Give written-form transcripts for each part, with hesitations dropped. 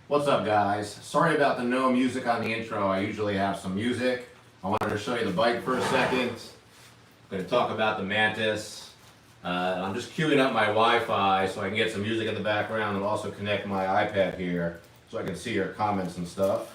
What's up, guys? Sorry about the no music on the intro. I usually have some music. I wanted to show you the bike for a second. I'm going to talk about the Mantis. I'm just queuing up my Wi-Fi so I can get some music in the background and also connect my iPad here so I can see your comments and stuff.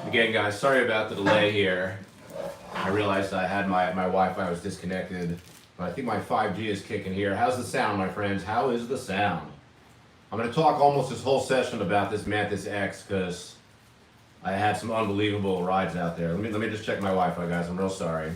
Again, guys, sorry about the delay here. I realized I had my Wi-Fi was disconnected, but I think my 5G is kicking here. How's the sound, my friends? How is the sound? I'm going to talk almost this whole session about this Mantis X because I had some unbelievable rides out there. Let me just check my Wi-Fi, guys. I'm real sorry.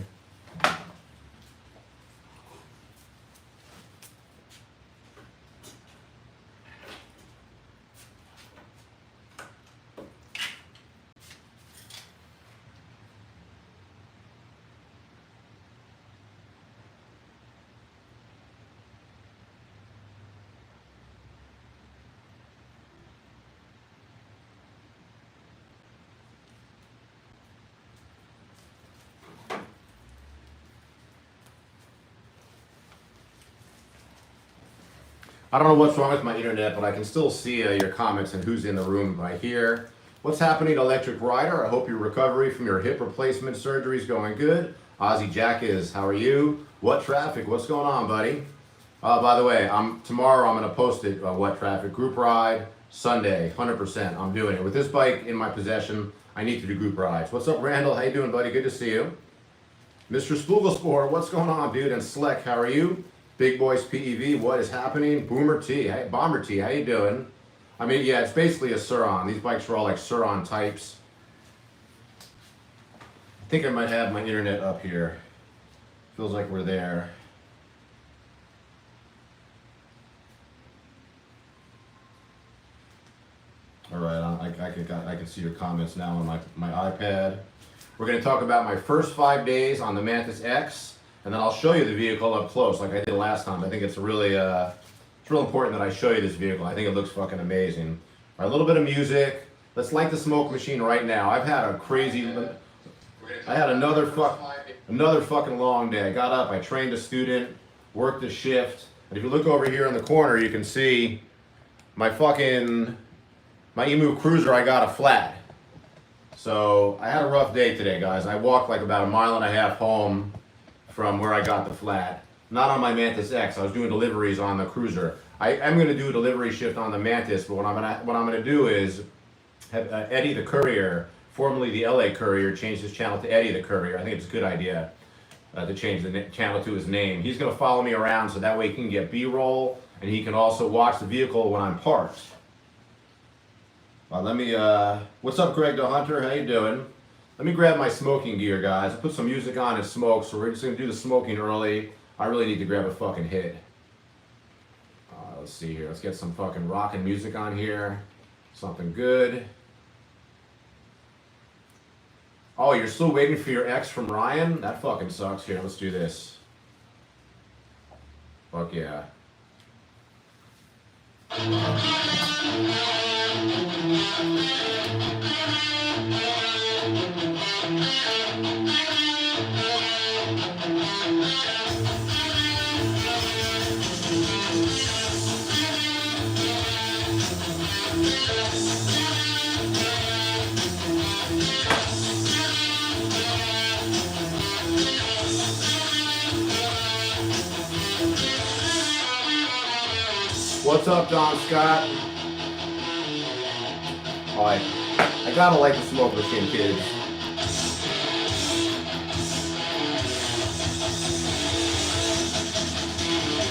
I don't know what's wrong with my internet, but I can still see your comments and who's in the room right here. What's happening, Electric Rider? I hope your recovery from your hip replacement surgery is going good. Ozzy Jack is, how are you? What Traffic? What's going on, buddy? By the way, tomorrow I'm going to post it, What Traffic group ride, Sunday, 100%. I'm doing it. With this bike in my possession, I need to do group rides. What's up, Randall? How you doing, buddy? Good to see you. Mr. Spooglespore, what's going on, dude? And Sleck, how are you? Big Boys PEV, what is happening? Boomer T, hey, Bomber T, how you doing? I mean, yeah, it's basically a Sur-Ron. These bikes are all like Sur-Ron types. I think I might have my internet up here. Feels like we're there. All right, I can see your comments now on my iPad. We're going to talk about my first 5 days on the Mantis X. And then I'll show you the vehicle up close like I did last time. I think it's really, it's real important that I show you this vehicle. I think it looks fucking amazing. All right, a little bit of music. Let's light the smoke machine right now. I've had a crazy, I had another fucking long day. I got up, I trained a student, worked a shift. And if you look over here in the corner, you can see my Emu Cruiser, I got a flat. So I had a rough day today, guys. I walked like about 1.5 miles home from where I got the flat. Not on my Mantis X. I was doing deliveries on the Cruiser. I am going to do a delivery shift on the Mantis, but what I'm going to do is have Eddie the Courier, formerly the LA Courier, change his channel to Eddie the Courier. I think it's a good idea to change the channel to his name. He's going to follow me around so that way he can get B-roll and he can also watch the vehicle when I'm parked. What's up, Greg the Hunter? How you doing? Let me grab my smoking gear, guys. I put some music on and smoke, so we're just going to do the smoking early. I really need to grab a fucking hit. Let's see here. Let's get some fucking rockin' music on here. Something good. Oh, you're still waiting for your ex from Ryan? That fucking sucks. Here, let's do this. Fuck yeah. What's up, Don Scott? Oh, I gotta like the smoke machine, kids.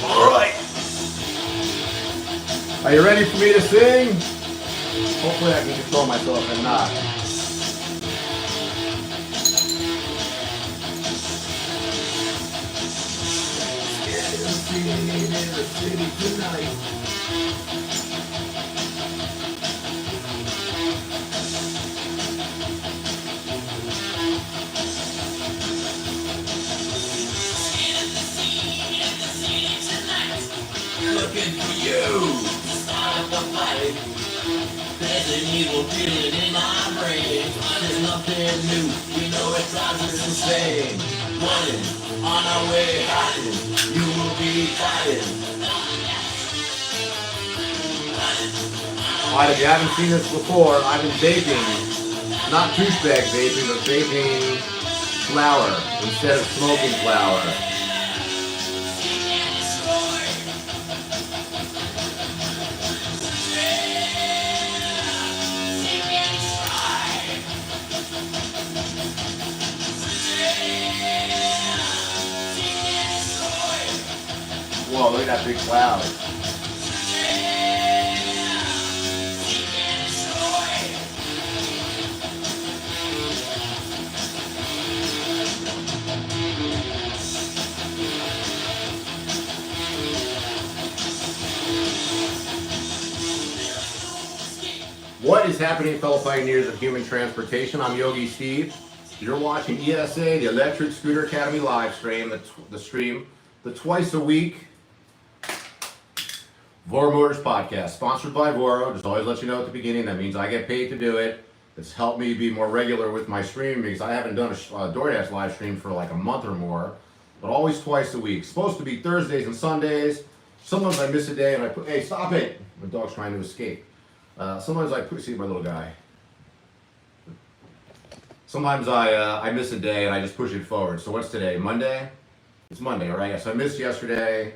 All right. Are you ready for me to sing? Hopefully I can control myself and not. in the city tonight. Looking for you to start up a fight. There's an evil feeling in my brain. There's nothing new, you know it drives us insane. Running, on our way, hiding, you will be fighting. Alright, if you haven't seen this before, I've been vaping, not douchebag vaping, but vaping flower instead of smoking flower. Whoa, look at that big cloud. What is happening, fellow pioneers of human transportation? I'm Yogi Steve. You're watching ESA, the Electric Scooter Academy live stream, the twice a week Voromotors Podcast, sponsored by Vorro. Just always let you know at the beginning, that means I get paid to do it. It's helped me be more regular with my stream because I haven't done a DoorDash live stream for like a month or more, but always twice a week. Supposed to be Thursdays and Sundays. Sometimes I miss a day and I put, hey, stop it. My dog's trying to escape. Sometimes I put, see my little guy. Sometimes I miss a day and I just push it forward. So what's today? Monday? It's Monday, right? Yes, I missed yesterday.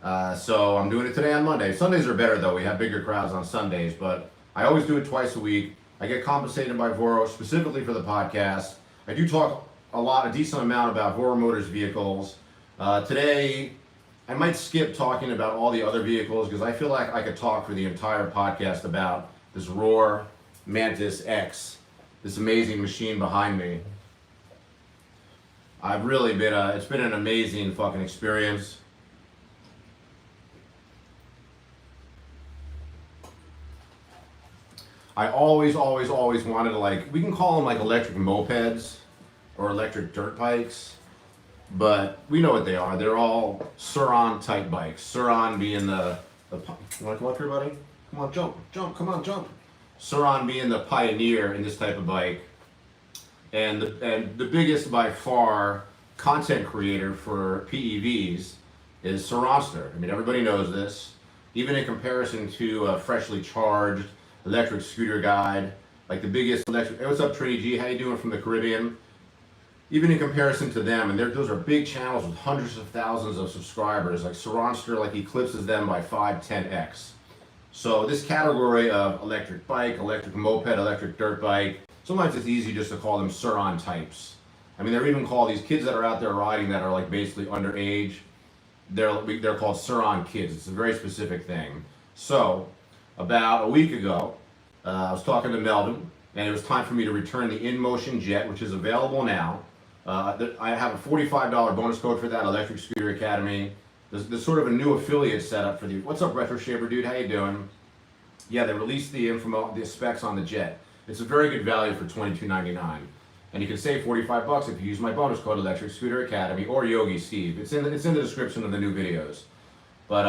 So I'm doing it today on Monday. Sundays are better though. We have bigger crowds on Sundays, but I always do it twice a week. I get compensated by Vorro specifically for the podcast. I do talk a decent amount about Voromotors vehicles. Today, I might skip talking about all the other vehicles because I feel like I could talk for the entire podcast about this Rawrr Mantis X, this amazing machine behind me. I've really been, it's been an amazing fucking experience. I always wanted to, like, we can call them like electric mopeds or electric dirt bikes, but we know what they are. They're all Sur-Ron type bikes. Sur-Ron being the you want to come up here, buddy? Come on, jump, come on, jump. Sur-Ron being the pioneer in this type of bike, and the biggest by far content creator for PEVs is Sur-Ronster. I mean, everybody knows this. Even in comparison to a freshly charged electric scooter guide, like the biggest electric. Hey, what's up, Trinity G? How you doing from the Caribbean? Even in comparison to them, and those are big channels with hundreds of thousands of subscribers. Like Sur-Ronster, like eclipses them by 5-10x. So this category of electric bike, electric moped, electric dirt bike, sometimes it's easy just to call them Sur-Ron types. I mean, they're even called, these kids that are out there riding that are like basically underage, they're called Sur-Ron kids. It's a very specific thing. So about a week ago, I was talking to Melvin, and it was time for me to return the InMotion Jet, which is available now. I have a $45 bonus code for that, Electric Scooter Academy. There's sort of a new affiliate set up for the, what's up, Retro Shaver dude, how you doing? Yeah, they released the specs on the Jet. It's a very good value for $22.99. And you can save $45 if you use my bonus code, Electric Scooter Academy, or Yogi Steve. It's in the description of the new videos. But,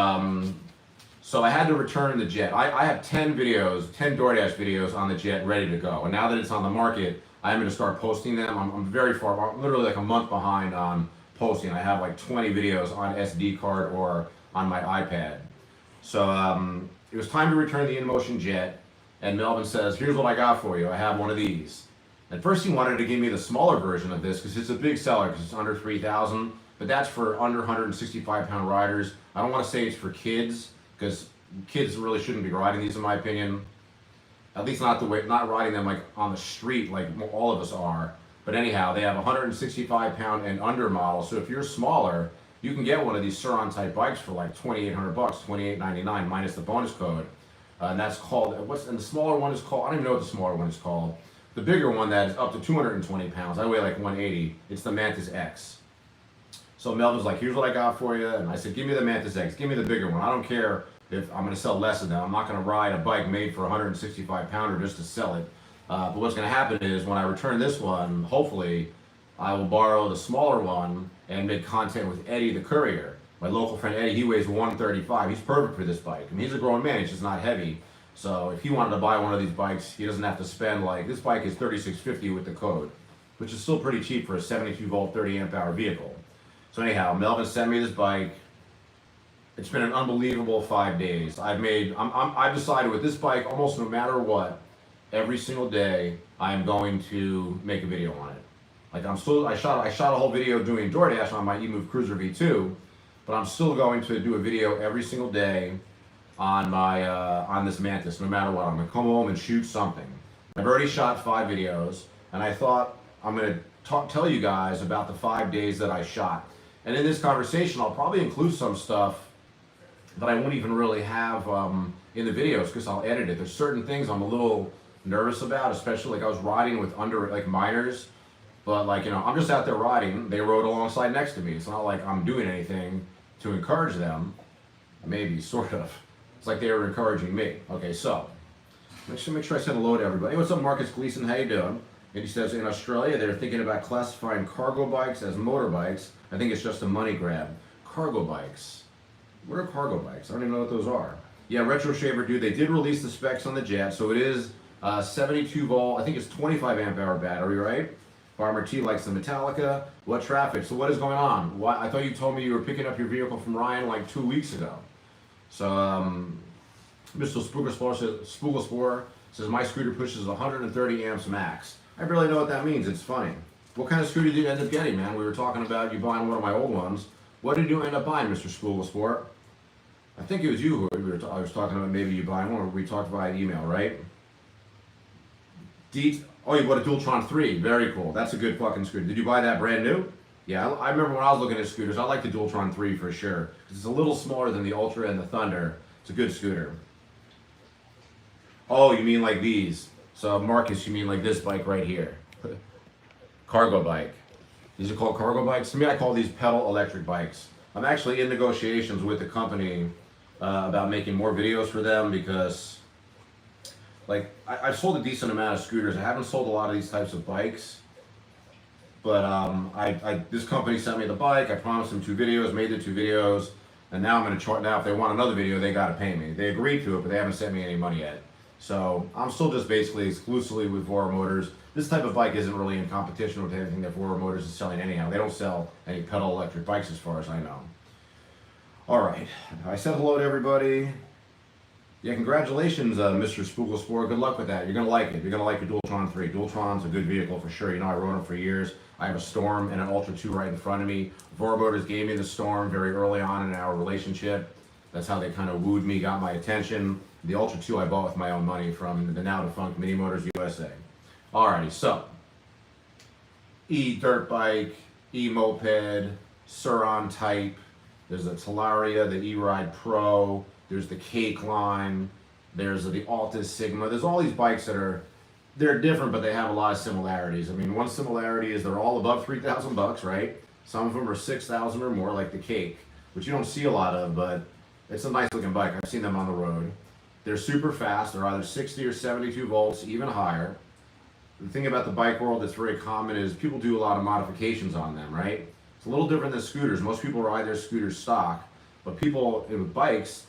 so I had to return the Jet. I have 10 DoorDash videos on the Jet ready to go. And now that it's on the market, I'm going to start posting them. I'm very far, I'm literally like a month behind on posting. I have like 20 videos on SD card or on my iPad. So it was time to return the InMotion Jet. And Melvin says, here's what I got for you. I have one of these. At first he wanted to give me the smaller version of this because it's a big seller because it's under 3,000. But that's for under 165 pound riders. I don't want to say it's for kids, because kids really shouldn't be riding these in my opinion. At least not riding them like on the street like all of us are. But anyhow, they have 165 pound and under models. So if you're smaller, you can get one of these Sur-Ron type bikes for like $2,800, $28.99 minus the bonus code. And that's called, and the smaller one is called, I don't even know what the smaller one is called. The bigger one that is up to 220 pounds, I weigh like 180, it's the Mantis X. So Melvin's like, here's what I got for you. And I said, give me the Mantis X, give me the bigger one. I don't care if I'm going to sell less of them. I'm not going to ride a bike made for a 165 pounder just to sell it. But what's going to happen is when I return this one, hopefully I will borrow the smaller one and make content with Eddie the courier. My local friend Eddie, he weighs 135. He's perfect for this bike. I mean, he's a grown man, he's just not heavy. So if he wanted to buy one of these bikes, he doesn't have to spend like, this bike is $36.50 with the code, which is still pretty cheap for a 72 volt, 30 amp hour vehicle. So anyhow, Melvin sent me this bike. It's been an unbelievable 5 days. I've decided with this bike, almost no matter what, every single day, I am going to make a video on it. Like I shot a whole video doing DoorDash on my eMove Cruiser V2, but I'm still going to do a video every single day on my on this Mantis, no matter what. I'm gonna come home and shoot something. I've already shot 5 videos, and I thought I'm gonna tell you guys about the 5 days that I shot. And in this conversation, I'll probably include some stuff that I won't even really have in the videos because I'll edit it. There's certain things I'm a little nervous about, especially like I was riding with minors, but like, you know, I'm just out there riding. They rode alongside next to me. It's not like I'm doing anything to encourage them. Maybe, sort of. It's like they were encouraging me. Okay, so make sure I said hello to everybody. Hey, what's up, Marcus Gleason? How you doing? And he says in Australia they're thinking about classifying cargo bikes as motorbikes. I think it's just a money grab. Cargo bikes. What are cargo bikes? I don't even know what those are. Yeah, Retro Shaver dude, they did release the specs on the Jet, so it is 72 volt. I think it's 25 amp hour battery, right? Farmer T likes the Metallica. What traffic? So what is going on? What? I thought you told me you were picking up your vehicle from Ryan like 2 weeks ago. So Mr. Spoogelspore says my scooter pushes 130 amps max. I barely know what that means. It's funny. What kind of scooter did you end up getting, man? We were talking about you buying one of my old ones. What did you end up buying, Mr. Spoogelsport? I think it was you who I was talking about maybe you buying one, or we talked via email, right? Oh, you bought a Dualtron 3. Very cool. That's a good fucking scooter. Did you buy that brand new? Yeah, I remember when I was looking at scooters, I like the Dualtron 3 for sure. It's a little smaller than the Ultra and the Thunder. It's a good scooter. Oh, you mean like these. So Marcus, you mean like this bike right here. Cargo bike. These are called cargo bikes. To me, I call these pedal electric bikes. I'm actually in negotiations with the company about making more videos for them because like I've sold a decent amount of scooters. I haven't sold a lot of these types of bikes. But this company sent me the bike. I promised them 2 videos, made the 2 videos, and now I'm going to charge. Now, if they want another video, they got to pay me. They agreed to it, but they haven't sent me any money yet. So I'm still just basically exclusively with Voromotors. This type of bike isn't really in competition with anything that Voromotors is selling anyhow. They don't sell any pedal electric bikes as far as I know. All right, I said hello to everybody. Yeah, congratulations, Mr. Spoogelspore. Good luck with that. You're going to like it. You're going to like your Dualtron 3. Dualtron's a good vehicle for sure. You know, I rode them for years. I have a Storm and an Ultra 2 right in front of me. Voromotors gave me the Storm very early on in our relationship. That's how they kind of wooed me, got my attention. The Ultra 2 I bought with my own money from the now defunct Mini Motors USA. Alrighty, so e-dirt bike, e-moped, Suron type. There's the Talaria, the E-Ride Pro. There's the Cake line. There's the Altus Sigma. There's all these bikes that they're different, but they have a lot of similarities. I mean, one similarity is they're all above $3,000, right? Some of them are 6,000 or more, like the Cake, which you don't see a lot of, but it's a nice looking bike. I've seen them on the road. They're super fast. They're either 60 or 72 volts, even higher. The thing about the bike world that's very common is people do a lot of modifications on them, right? It's a little different than scooters. Most people ride their scooters stock, but people with bikes,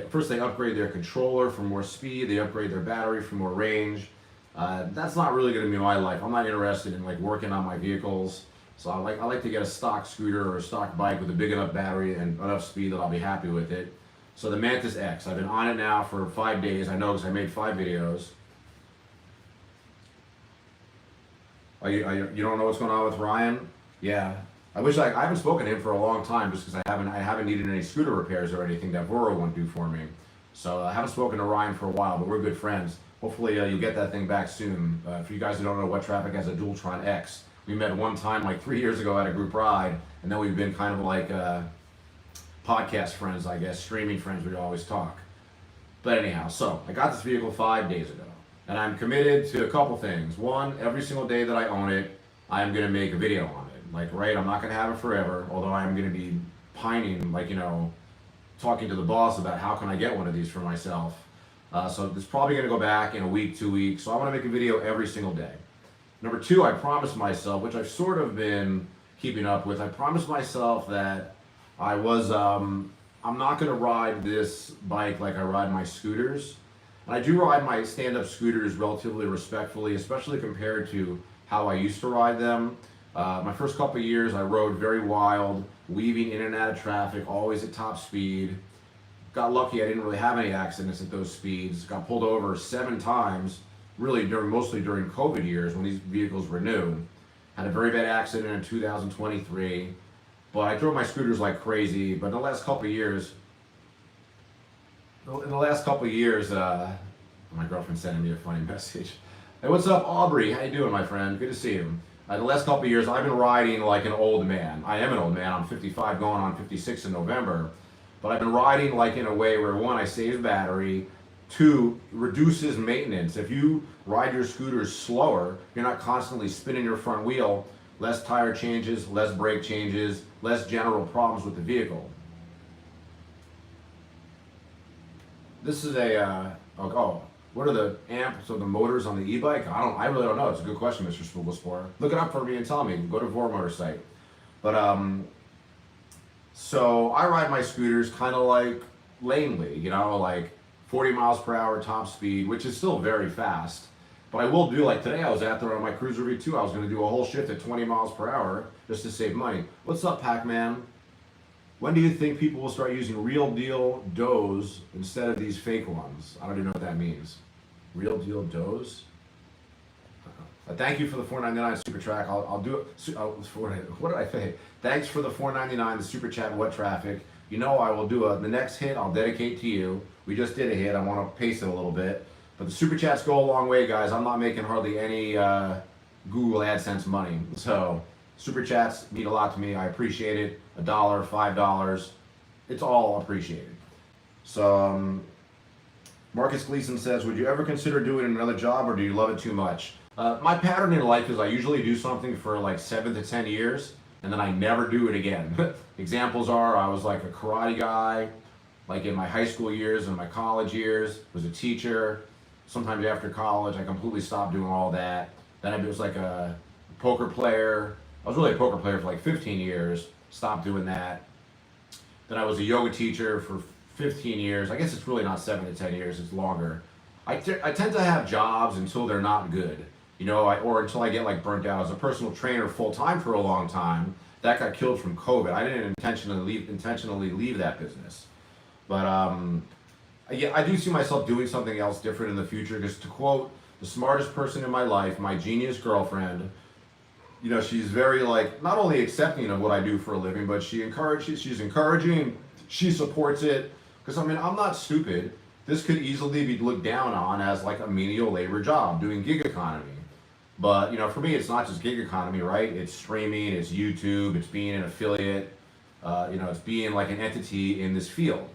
first they upgrade their controller for more speed, they upgrade their battery for more range. That's not really going to be my life. I'm not interested in like working on my vehicles. So I like to get a stock scooter or a stock bike with a big enough battery and enough speed that I'll be happy with it. So the Mantis X, I've been on it now for 5 days. I know because I made 5 videos. You don't know what's going on with Ryan? Yeah. I haven't spoken to him for a long time just because I haven't needed any scooter repairs or anything that Voro won't do for me. So I haven't spoken to Ryan for a while, but we're good friends. Hopefully you'll get that thing back soon. For you guys who don't know, What Traffic has a Dualtron X. We met one time like 3 years ago at a group ride, and then we've been kind of like podcast friends, I guess, streaming friends. We always talk. But anyhow, so I got this vehicle 5 days ago, and I'm committed to a couple things. One, every single day that I own it, I'm going to make a video on it. Like, right, I'm not going to have it forever, although I'm going to be pining, like, talking to the boss about how can I get one of these for myself. So it's probably going to go back in a week, 2 weeks. So I want to make a video every single day. Number two, I promised myself, which I've sort of been keeping up with, I promised myself that I'm not going to ride this bike like I ride my scooters. And I do ride my stand-up scooters relatively respectfully, especially compared to how I used to ride them. My first couple of years, I rode very wild, weaving in and out of traffic, always at top speed. Got lucky, I didn't really have any accidents at those speeds. Got pulled over 7 times, really mostly during COVID years when these vehicles were new. Had a very bad accident in 2023, but I drove my scooters like crazy. But in the last couple of years, my girlfriend's sending me a funny message. Hey, what's up, Aubrey? How you doing, my friend? Good to see you. The last couple of years, I've been riding like an old man. I am an old man. I'm 55, going on 56 in November. But I've been riding like in a way where, one, I save battery, 2, reduces maintenance. If you ride your scooters slower, you're not constantly spinning your front wheel, less tire changes, less brake changes, less general problems with the vehicle. This is what are the amps of the motors on the e-bike? I really don't know. It's a good question, Mr. Spoogelspore. Look it up for me and tell me. Go to Voromotors site. But so I ride my scooters kind of like lamely, like 40 miles per hour top speed, which is still very fast. But I will do, like today I was out there on my Cruiser V2, I was going to do a whole shift at 20 miles per hour just to save money. What's up, Pac-Man? When do you think people will start using real deal does instead of these fake ones? I don't even know what that means. Real deal does? Thank you for the $4.99 super chat. I'll do it. What did I say? Thanks for the $4.99 the super chat. What traffic? I will do the next hit. I'll dedicate to you. We just did a hit. I want to pace it a little bit, but the super chats go a long way, guys. I'm not making hardly any Google AdSense money, so super chats mean a lot to me. I appreciate it. $1, $5, it's all appreciated. So Marcus Gleason says, would you ever consider doing another job, or do you love it too much? My pattern in life is I usually do something for like 7 to 10 years, and then I never do it again. Examples are, I was like a karate guy, like in my high school years and my college years, was a teacher. Sometimes after college, I completely stopped doing all that. Then I was like a poker player. I was really a poker player for like 15 years, stopped doing that. Then I was a yoga teacher for 15 years. I guess it's really not 7 to 10 years, it's longer. I tend to have jobs until they're not good. Or until I get like burnt out. As a personal trainer full-time for a long time, that got killed from COVID. I didn't intentionally leave that business. But I do see myself doing something else different in the future, because to quote the smartest person in my life, my genius girlfriend, she's very not only accepting of what I do for a living, but she's encouraging, she supports it. Because I'm not stupid. This could easily be looked down on as like a menial labor job, doing gig economy. But for me, it's not just gig economy, right? It's streaming, it's YouTube, it's being an affiliate, it's being like an entity in this field.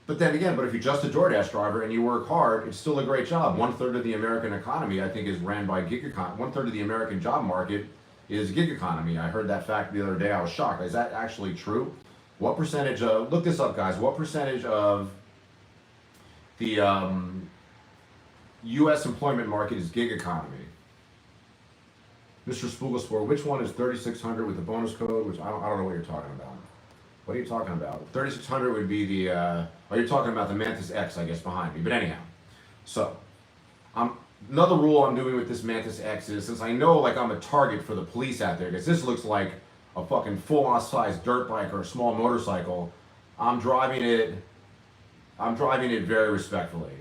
But then again, if you're just a DoorDash driver and you work hard, it's still a great job. 1/3 of the American economy, I think, is ran by gig economy. 1/3 of the American job market is gig economy. I heard that fact the other day. I was shocked. Is that actually true? What percentage of, look this up, guys, what percentage of the U.S. employment market is gig economy? Mr. Spoogelspore, which one is 3600 with the bonus code? Which I don't know what you're talking about. What are you talking about? 3600 would be the, you're talking about the Mantis X, I guess, behind me. But anyhow, so another rule I'm doing with this Mantis X is, since I know I'm a target for the police out there, because this looks like a fucking full-on size dirt bike or a small motorcycle, I'm driving it very respectfully.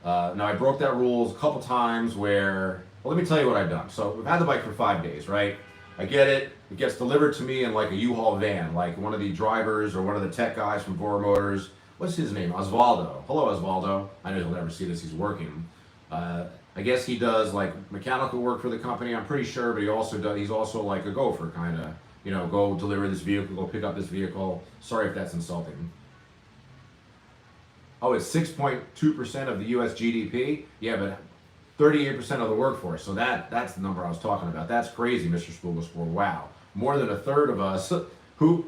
Now I broke that rules a couple times where, well, let me tell you what I've done. So we've had the bike for 5 days, right? I get it. It gets delivered to me in like a U-Haul van, like one of the drivers or one of the tech guys from Voromotors. What's his name? Osvaldo. Hello, Osvaldo. I know he'll never see this. He's working. I guess he does like mechanical work for the company. I'm pretty sure, but he's also like a gopher kind of. Go deliver this vehicle, go pick up this vehicle. Sorry if that's insulting. Oh, it's 6.2% of the U.S. GDP? Yeah, but 38% of the workforce. So that's the number I was talking about. That's crazy, Mr. Spoogelspore. Wow. more than a third of us, and more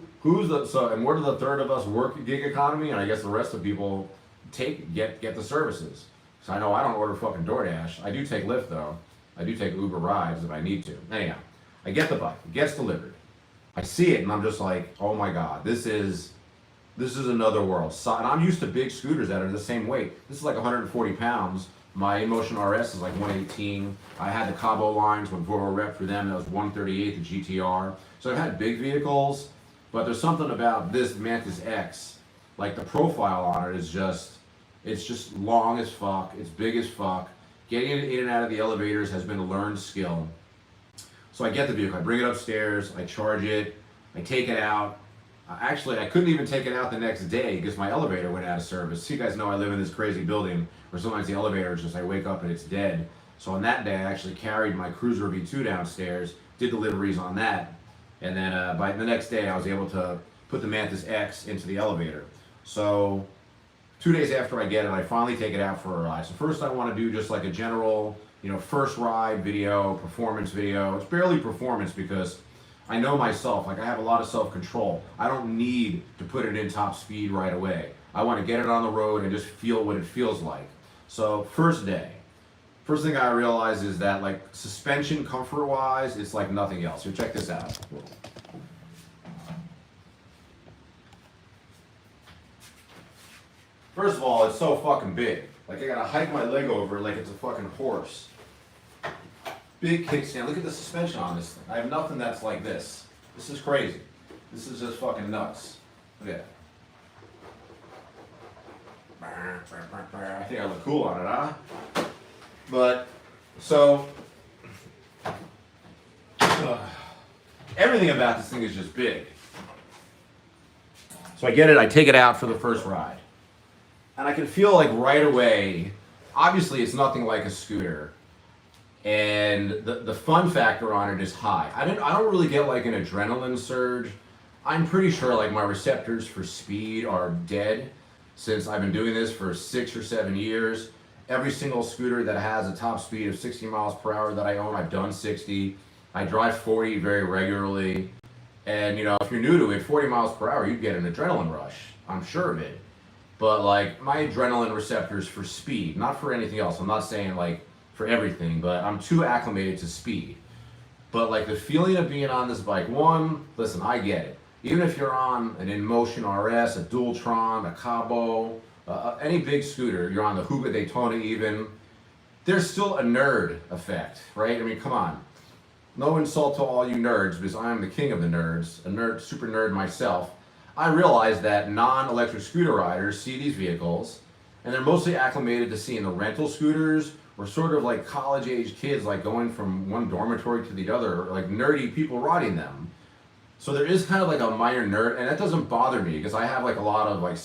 than a third of us work gig economy, and I guess the rest of people get the services. So I know I don't order fucking DoorDash. I do take Lyft though. I do take Uber rides if I need to. Anyhow, I get the bike. It gets delivered. I see it and I'm just like, oh my god, this is another world. So, and I'm used to big scooters that are the same weight. This is like 140 pounds. My InMotion RS is like 118. I had the Cabo lines when Voromotors rep for them. That was 138, the GTR. So I've had big vehicles, but there's something about this Mantis X, like the profile on it is just, it's just long as fuck. It's big as fuck. Getting it in and out of the elevators has been a learned skill. So I get the vehicle, I bring it upstairs, I charge it, I take it out. Actually, I couldn't even take it out the next day because my elevator went out of service. So you guys know I live in this crazy building where sometimes the elevator is just, I wake up and it's dead. So on that day, I actually carried my Cruiser V2 downstairs, did deliveries on that, and then by the next day, I was able to put the Mantis X into the elevator. So 2 days after I get it, I finally take it out for a ride. So first I want to do just like a general, first ride video, performance video. It's barely performance because I know myself, like I have a lot of self-control. I don't need to put it in top speed right away. I want to get it on the road and just feel what it feels like. So first day, first thing I realize is that like suspension comfort-wise, it's like nothing else. So check this out. First of all, it's so fucking big. Like I gotta hike my leg over it like it's a fucking horse. Big kickstand. Look at the suspension on this thing. I have nothing that's like this. This is crazy. This is just fucking nuts. Look at it. I think I look cool on it, huh? But, so, everything about this thing is just big. So I get it, I take it out for the first ride. And I can feel like right away, obviously it's nothing like a scooter. And the fun factor on it is high. I don't really get like an adrenaline surge. I'm pretty sure like my receptors for speed are dead since I've been doing this for 6 or 7 years. Every single scooter that has a top speed of 60 miles per hour that I own, I've done 60. I drive 40 very regularly. And if you're new to it, 40 miles per hour, you'd get an adrenaline rush. I'm sure of it. But like my adrenaline receptors for speed, not for anything else. I'm not saying like for everything, but I'm too acclimated to speed. But like the feeling of being on this bike, one, listen, I get it. Even if you're on an InMotion RS, a Dualtron, a Cabo, any big scooter, you're on the Huga Daytona even, there's still a nerd effect, right? I mean, come on. No insult to all you nerds, because I'm the king of the nerds, a nerd, super nerd myself. I realize that non-electric scooter riders see these vehicles, and they're mostly acclimated to seeing the rental scooters, or sort of like college-age kids, like going from one dormitory to the other, like nerdy people riding them. So there is kind of like a minor nerd, and that doesn't bother me because I have like a lot of like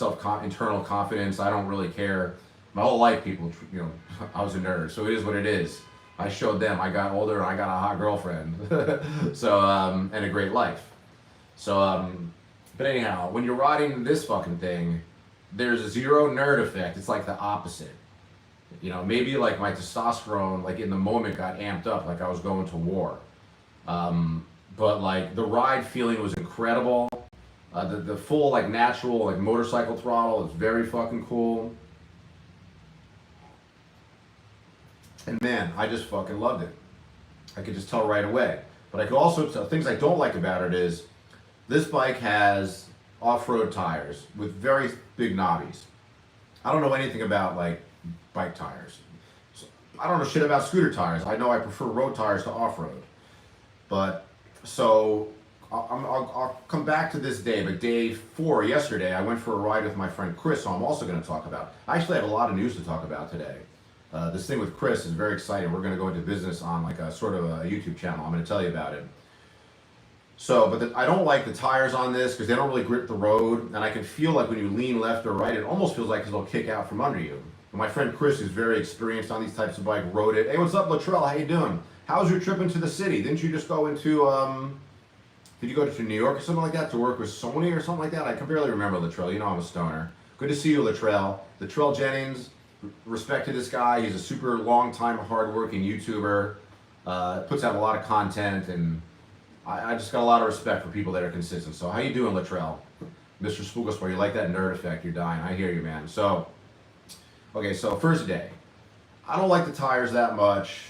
internal confidence. I don't really care. My whole life, people, I was a nerd, so it is what it is. I showed them. I got older and I got a hot girlfriend, so and a great life. So, but anyhow, when you're riding this fucking thing, there's a zero nerd effect. It's like the opposite. Maybe like my testosterone, like in the moment, got amped up, like I was going to war. But like the ride feeling was incredible. The full like natural like motorcycle throttle is very fucking cool. And man, I just fucking loved it. I could just tell right away. But I could also tell things I don't like about it is this bike has off-road tires with very big knobbies. I don't know anything about like bike tires. So, I don't know shit about scooter tires. I know I prefer road tires to off-road. But so I'll come back to this day, but day 4 yesterday, I went for a ride with my friend Chris, so I'm also going to talk about. I actually have a lot of news to talk about today. This thing with Chris is very exciting. We're going to go into business on like a sort of a YouTube channel. I'm going to tell you about it. So, but I don't like the tires on this because they don't really grip the road, and I can feel like when you lean left or right, it almost feels like it'll kick out from under you. And my friend Chris, who's very experienced on these types of bike, rode it. Hey, what's up, Latrell? How you doing? How was your trip into the city? Didn't you just go into, did you go to New York or something like that to work with Sony or something like that? I can barely remember Latrell. You know I'm a stoner. Good to see you, Latrell. Latrell Jennings, respect to this guy. He's a super long-time, hard-working YouTuber. Puts out a lot of content, and I just got a lot of respect for people that are consistent. So how you doing, Latrell? Mr. Spooklesport, you like that nerd effect? You're dying. I hear you, man. So, okay, so first day. I don't like the tires that much.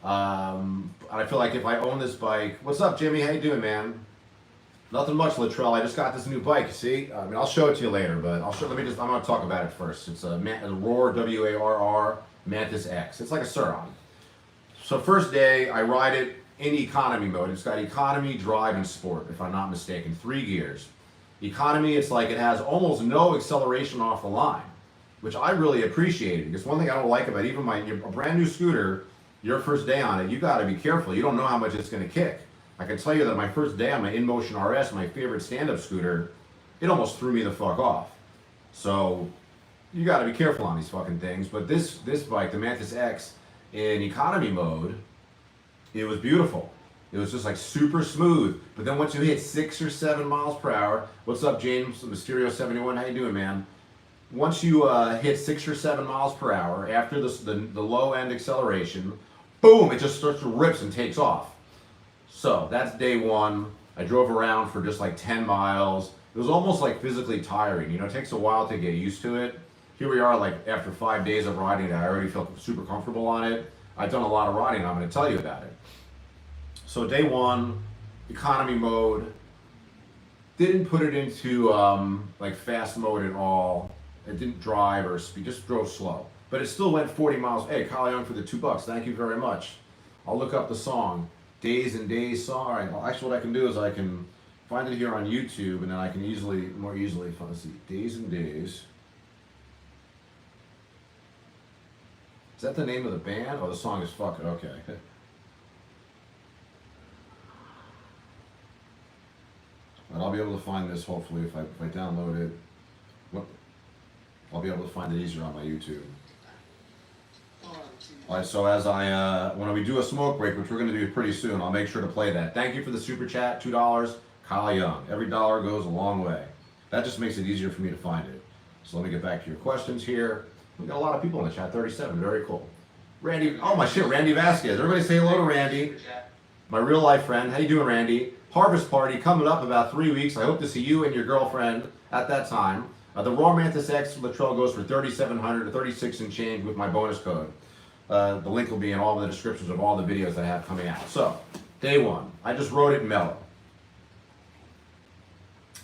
I feel like if I own this bike, what's up, Jimmy? How you doing, man? Nothing much, Latrell. I just got this new bike. See, I mean, I'll show it to you later, but I'm going to talk about it first. It's a Rawrr Warrr Mantis X. It's like a Sur-Ron. So first day, I ride it in economy mode. It's got economy, drive, and sport, if I'm not mistaken. 3 gears. Economy, it's like it has almost no acceleration off the line, which I really appreciated. Because one thing I don't like about even a brand new scooter, your first day on it, you got to be careful. You don't know how much it's going to kick. I can tell you that my first day on my InMotion RS, my favorite stand-up scooter, it almost threw me the fuck off. So you got to be careful on these fucking things. But this bike, the Mantis X, in economy mode, it was beautiful. It was just like super smooth. But then once you hit 6 or 7 miles per hour, what's up, James? Mysterio 71, how you doing, man? Once you hit 6 or 7 miles per hour, after the low end acceleration, boom, it just starts to rips and takes off. So that's day one. I drove around for just like 10 miles. It was almost like physically tiring. You know, it takes a while to get used to it. Here we are, like after 5 days of riding it, I already felt super comfortable on it. I've done a lot of riding, I'm going to tell you about it. So day one, economy mode. Didn't put it into like fast mode at all. It didn't drive or speed, just drove slow. But it still went 40 miles. Hey, Kyle Young for the $2. Thank you very much. I'll look up the song. Days and Days song. All right, well, actually what I can do is I can find it here on YouTube and then I can more easily find, let's see, Days and Days. Is that the name of the band? Oh, the song is Fuck It, okay. And I'll be able to find this hopefully if I download it. I'll be able to find it easier on my YouTube. Alright, so as when we do a smoke break, which we're going to do pretty soon, I'll make sure to play that. Thank you for the super chat, $2, Kyle Young. Every dollar goes a long way. That just makes it easier for me to find it. So let me get back to your questions here. We got a lot of people in the chat, 37, very cool. Randy, oh my shit, Randy Vasquez. Everybody say hello to Randy. My real life friend. How you doing, Randy? Harvest party coming up about 3 weeks. I hope to see you and your girlfriend at that time. The Rawrr Mantis X Latrell goes for $3,700 to $36 and change with my bonus code. The link will be in all the descriptions of all the videos that I have coming out. So, day one, I just rode it mellow.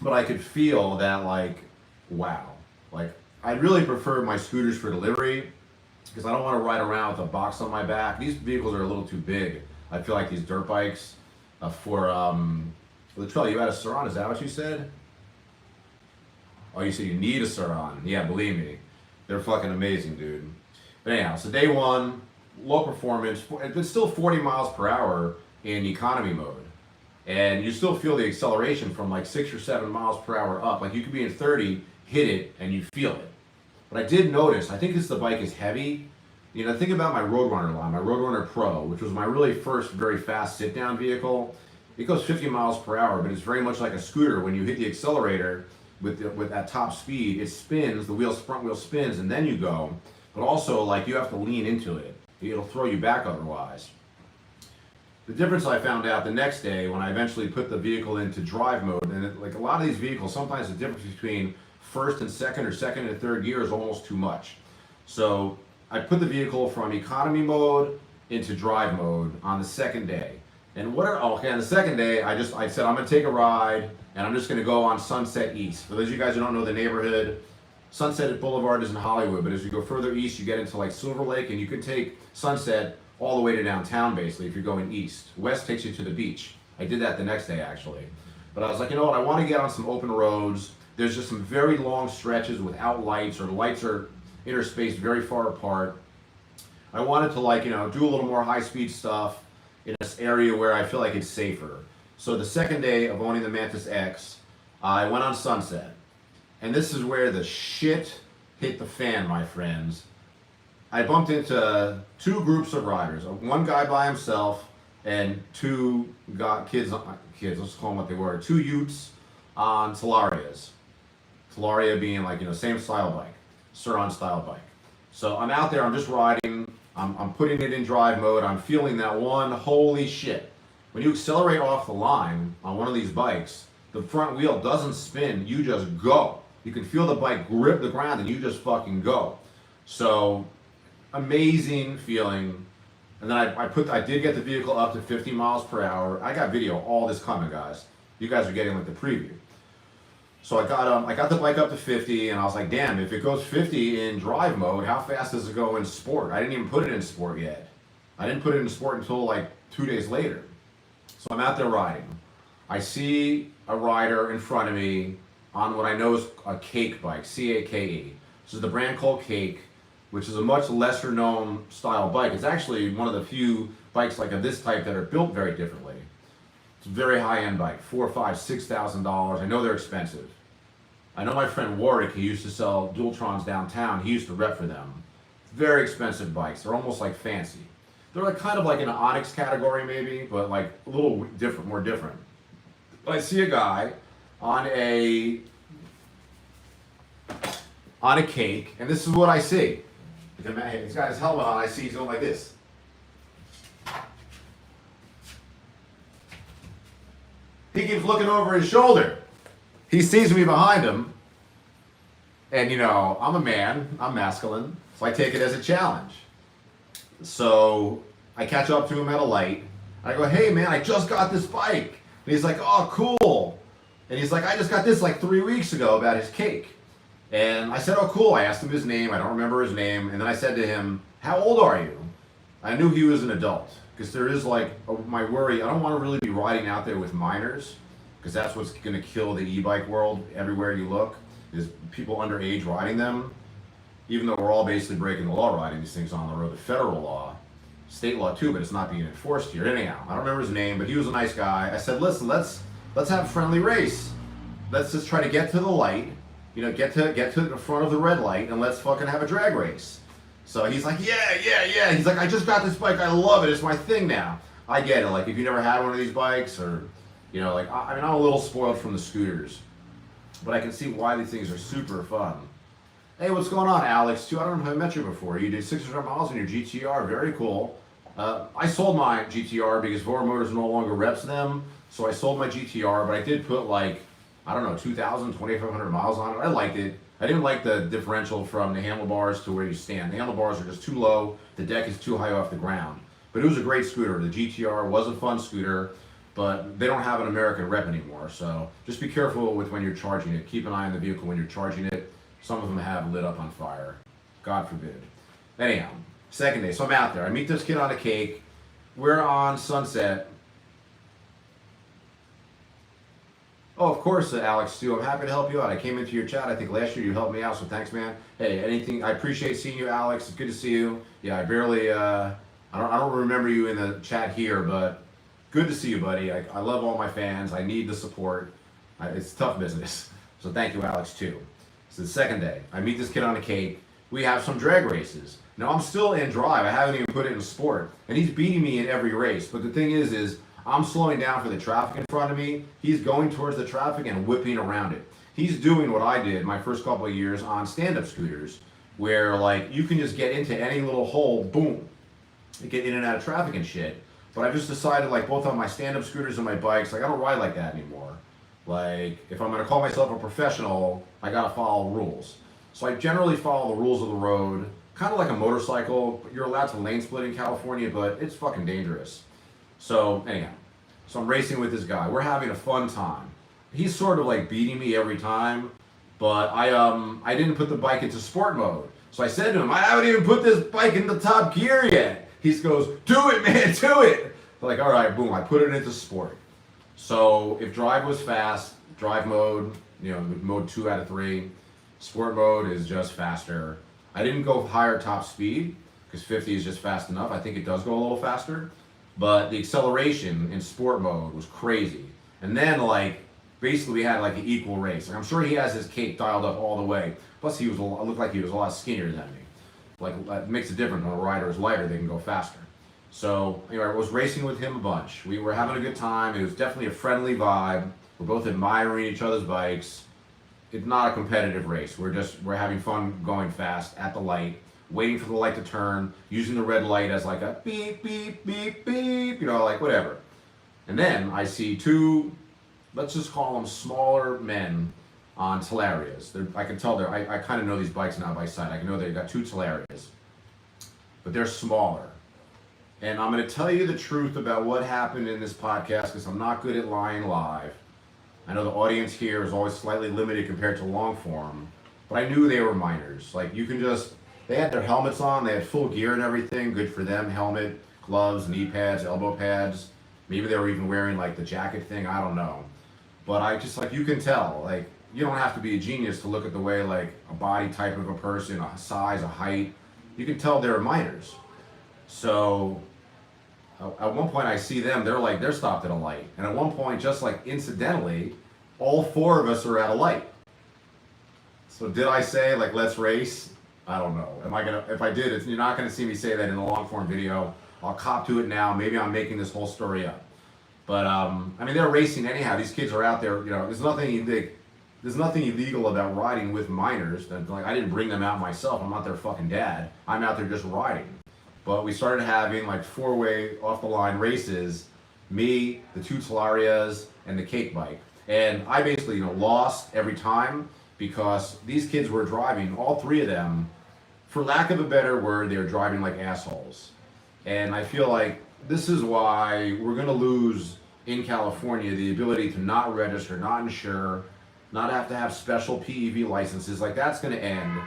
But I could feel that, like, wow. Like, I really prefer my scooters for delivery because I don't want to ride around with a box on my back. These vehicles are a little too big. I feel like these dirt bikes for Latrell, you had a Sur-Ron, is that what you said? Oh, you said you need a Sur-Ron. Yeah, believe me. They're fucking amazing, dude. But anyhow, so day one, low performance. It's still 40 miles per hour in economy mode. And you still feel the acceleration from like 6 or 7 miles per hour up. Like you could be in 30, hit it, and you feel it. But I did notice, I think the bike is heavy. You know, think about my Roadrunner line, my Roadrunner Pro, which was my really first very fast sit-down vehicle. It goes 50 miles per hour, but it's very much like a scooter. When you hit the accelerator with that top speed, it spins, the front wheel spins, and then you go. But also, like, you have to lean into it. It'll throw you back otherwise. The difference I found out the next day when I eventually put the vehicle into drive mode, and like a lot of these vehicles, sometimes the difference between first and second or second and third gear is almost too much. So I put the vehicle from economy mode into drive mode on the second day. And on the second day, I said I'm gonna take a ride and I'm just gonna go on Sunset East. For those of you guys who don't know the neighborhood, Sunset Boulevard is in Hollywood, but as you go further east, you get into like Silver Lake, and you could take Sunset all the way to downtown basically if you're going east. West takes you to the beach. I did that the next day actually. But I was like, you know what, I want to get on some open roads. There's just some very long stretches without lights, or the lights are interspaced very far apart. I wanted to, like, you know, do a little more high-speed stuff in this area where I feel like it's safer. So the second day of owning the Mantis X, I went on Sunset. And this is where the shit hit the fan, my friends. I bumped into 2 groups of riders. One guy by himself and 2 kids, let's call them what they were, 2 Utes on Talarias. Talaria being, like, you know, same style bike, Sur-Ron style bike. So I'm out there, I'm just riding, I'm putting it in drive mode, I'm feeling that one, holy shit. When you accelerate off the line on one of these bikes, the front wheel doesn't spin, you just go. You can feel the bike grip the ground and you just fucking go. So, amazing feeling. And then I did get the vehicle up to 50 miles per hour. I got video, all this coming, guys. You guys are getting like the preview. So I got the bike up to 50, and I was like, damn, if it goes 50 in drive mode, how fast does it go in sport? I didn't even put it in sport yet. I didn't put it in sport until like 2 days later. So I'm out there riding. I see a rider in front of me on what I know is a Cake bike, C-A-K-E. This is the brand called Cake, which is a much lesser known style bike. It's actually one of the few bikes like of this type that are built very differently. It's a very high-end bike, $4,000, $5,000, $6,000. I know they're expensive. I know my friend Warwick, he used to sell Dualtrons downtown. He used to rep for them. Very expensive bikes. They're almost like fancy. They're like kind of like in an Onyx category maybe, but like a little different, more different. But I see a guy on a Cake, and this is what I see. He's got his helmet on. I see he's going like this. He keeps looking over his shoulder. He sees me behind him. And, you know, I'm a man. I'm masculine. So I take it as a challenge. So I catch up to him at a light. I go, hey, man, I just got this bike. And he's like, oh, cool. And he's like, I just got this like 3 weeks ago about his Cake. And I said, oh, cool. I asked him his name. I don't remember his name. And then I said to him, how old are you? I knew he was an adult. Because there is like my worry, I don't want to really be riding out there with minors, because that's what's going to kill the e-bike world everywhere you look, is people underage riding them, even though we're all basically breaking the law riding these things on the road. The federal law, state law too, but it's not being enforced here. Anyhow, I don't remember his name, but he was a nice guy. I said, listen, let's have a friendly race. Let's just try to get to the light, you know, get to the front of the red light, and let's fucking have a drag race. So he's like, yeah. He's like, I just got this bike. I love it. It's my thing now. I get it. Like, if you never had one of these bikes, or, you know, like, I mean, I'm a little spoiled from the scooters, but I can see why these things are super fun. Hey, what's going on, Alex? Too, I don't know if I met you before. You did 600 miles in your GTR. Very cool. I sold my GTR because Voromotors no longer reps them. So I sold my GTR, but I did put like, I don't know, 2,000, 2,500 miles on it. I liked it. I didn't like the differential from the handlebars to where you stand. The handlebars are just too low. The deck is too high off the ground. But it was a great scooter. The GTR was a fun scooter, but they don't have an American rep anymore. So just be careful with when you're charging it. Keep an eye on the vehicle when you're charging it. Some of them have lit up on fire. God forbid. Anyhow, second day. So I'm out there. I meet this kid on a Cake. We're on Sunset. Oh, of course, Alex, too. I'm happy to help you out. I came into your chat. I think last year you helped me out, so thanks, man. Hey, anything. I appreciate seeing you, Alex. It's good to see you. Yeah, I barely. I don't remember you in the chat here, but good to see you, buddy. I love all my fans. I need the support. It's tough business. So thank you, Alex, too. So the second day, I meet this kid on a Cake. We have some drag races. Now I'm still in drive. I haven't even put it in sport, and he's beating me in every race. But the thing is I'm slowing down for the traffic in front of me. He's going towards the traffic and whipping around it. He's doing what I did my first couple of years on stand-up scooters, where like you can just get into any little hole, boom, and get in and out of traffic and shit. But I've just decided, like, both on my stand-up scooters and my bikes, like, I don't ride like that anymore. Like, if I'm gonna call myself a professional, I gotta follow rules. So I generally follow the rules of the road, kind of like a motorcycle. You're allowed to lane split in California, but it's fucking dangerous. So anyhow, so I'm racing with this guy. We're having a fun time. He's sort of like beating me every time, but I didn't put the bike into sport mode. So I said to him, I haven't even put this bike into top gear yet. He goes, do it, man, do it. I'm like, all right, boom, I put it into sport. So if drive was fast, drive mode, you know, mode 2 out of 3, sport mode is just faster. I didn't go higher top speed because 50 is just fast enough. I think it does go a little faster. But the acceleration in sport mode was crazy. And then, like, basically we had like an equal race. Like, I'm sure he has his Cake dialed up all the way. Plus, it looked like he was a lot skinnier than me. Like, it makes a difference when a rider is lighter, they can go faster. So, anyway, I was racing with him a bunch. We were having a good time. It was definitely a friendly vibe. We're both admiring each other's bikes. It's not a competitive race. We're having fun going fast at the light, waiting for the light to turn, using the red light as like a beep, beep, beep, beep, you know, like whatever. And then I see two, let's just call them smaller men on Talarias. I can tell I kind of know these bikes now by sight. I can know they've got two Talarias, but they're smaller. And I'm going to tell you the truth about what happened in this podcast because I'm not good at lying live. I know the audience here is always slightly limited compared to long form, but I knew they were minors. Like they had their helmets on, they had full gear and everything, good for them, helmet, gloves, knee pads, elbow pads. Maybe they were even wearing like the jacket thing, I don't know. But I just you can tell, you don't have to be a genius to look at the way a body type of a person, a size, a height, you can tell they're minors. So at one point I see them, they're stopped at a light. And at one point, just incidentally, all four of us are at a light. So did I say let's race? I don't know. If I did, you're not gonna see me say that in the long form video. I'll cop to it now. Maybe I'm making this whole story up. But they're racing anyhow. These kids are out there, there's nothing illegal about riding with minors. I didn't bring them out myself. I'm not their fucking dad. I'm out there just riding. But we started having four-way off-the-line races, me, the two Talarias, and the cake bike. And I basically lost every time because these kids were driving, all three of them, for lack of a better word, they were driving like assholes. And I feel like this is why we're going to lose in California the ability to not register, not insure, not have to have special PEV licenses. That's going to end.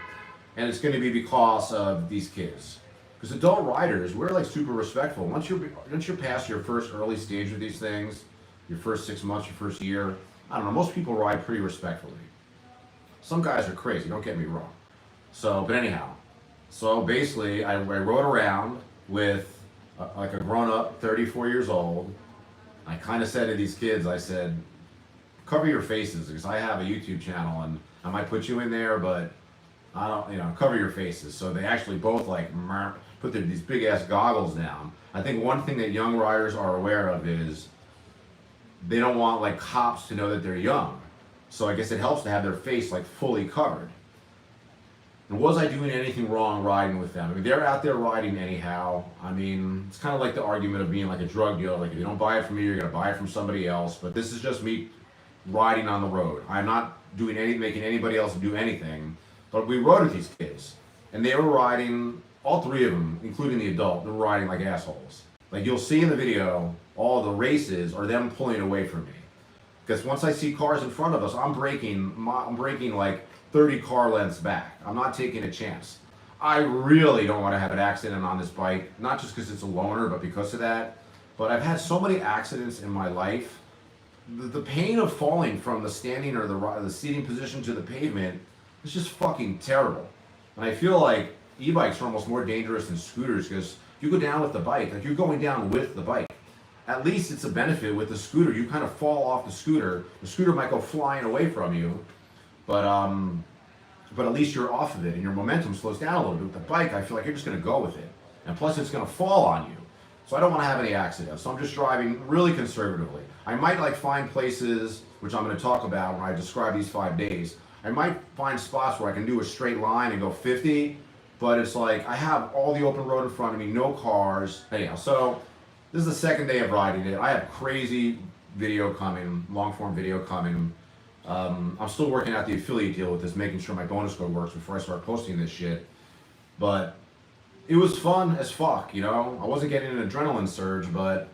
And it's going to be because of these kids. Because adult riders, we're super respectful. Once you're past your first early stage of these things, your first 6 months, your first year, I don't know, most people ride pretty respectfully. Some guys are crazy, don't get me wrong. But anyhow, basically I rode around with a grown-up, 34 years old. I kind of said to these kids, I said, cover your faces, because I have a YouTube channel and I might put you in there, but I don't, cover your faces. So they actually both put these big ass goggles down. I think one thing that young riders are aware of is they don't want cops to know that they're young. So I guess it helps to have their face fully covered. And was I doing anything wrong riding with them? They're out there riding anyhow. It's kind of like the argument of being a drug dealer. If you don't buy it from me, you're gonna buy it from somebody else. But this is just me riding on the road. I'm not making anybody else do anything. But we rode with these kids, and they were riding, all three of them, including the adult, they're riding like assholes. You'll see in the video, all the races are them pulling away from me. Because once I see cars in front of us, I'm braking 30 car lengths back. I'm not taking a chance. I really don't want to have an accident on this bike, not just because it's a loaner, but because of that. But I've had so many accidents in my life. The pain of falling from the standing or the seating position to the pavement, it's just fucking terrible. And I feel like e-bikes are almost more dangerous than scooters because you go down with the bike, you're going down with the bike. At least it's a benefit with the scooter. You kind of fall off the scooter might go flying away from you, but at least you're off of it and your momentum slows down a little bit. With the bike, I feel like you're just gonna go with it. And plus it's gonna fall on you. So I don't wanna have any accidents. So I'm just driving really conservatively. I might find places, which I'm gonna talk about when I describe these 5 days, I might find spots where I can do a straight line and go 50, but it's I have all the open road in front of me, no cars. Anyhow, so this is the second day of riding it. I have crazy video coming, long form video coming. I'm still working out the affiliate deal with this, making sure my bonus code works before I start posting this shit. But it was fun as fuck, I wasn't getting an adrenaline surge, but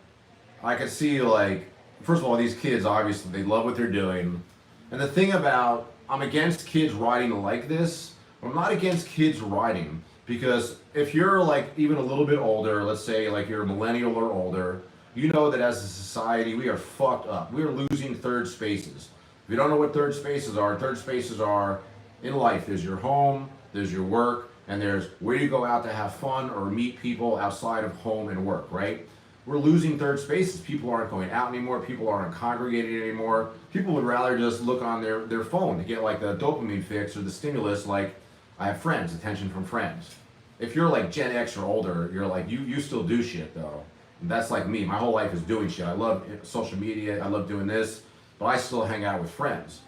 I could see first of all, these kids, obviously, they love what they're doing. And the thing about, I'm against kids riding like this, but I'm not against kids riding. Because if you're even a little bit older, let's say you're a millennial or older, you know that as a society, we are fucked up. We are losing third spaces. If you don't know what third spaces are in life. There's your home, there's your work, and there's where you go out to have fun or meet people outside of home and work, right? We're losing third spaces. People aren't going out anymore. People aren't congregating anymore. People would rather just look on their phone to get the dopamine fix or the stimulus, I have friends, attention from friends. If you're Gen X or older, you're you still do shit though. And that's me. My whole life is doing shit. I love social media. I love doing this, but I still hang out with friends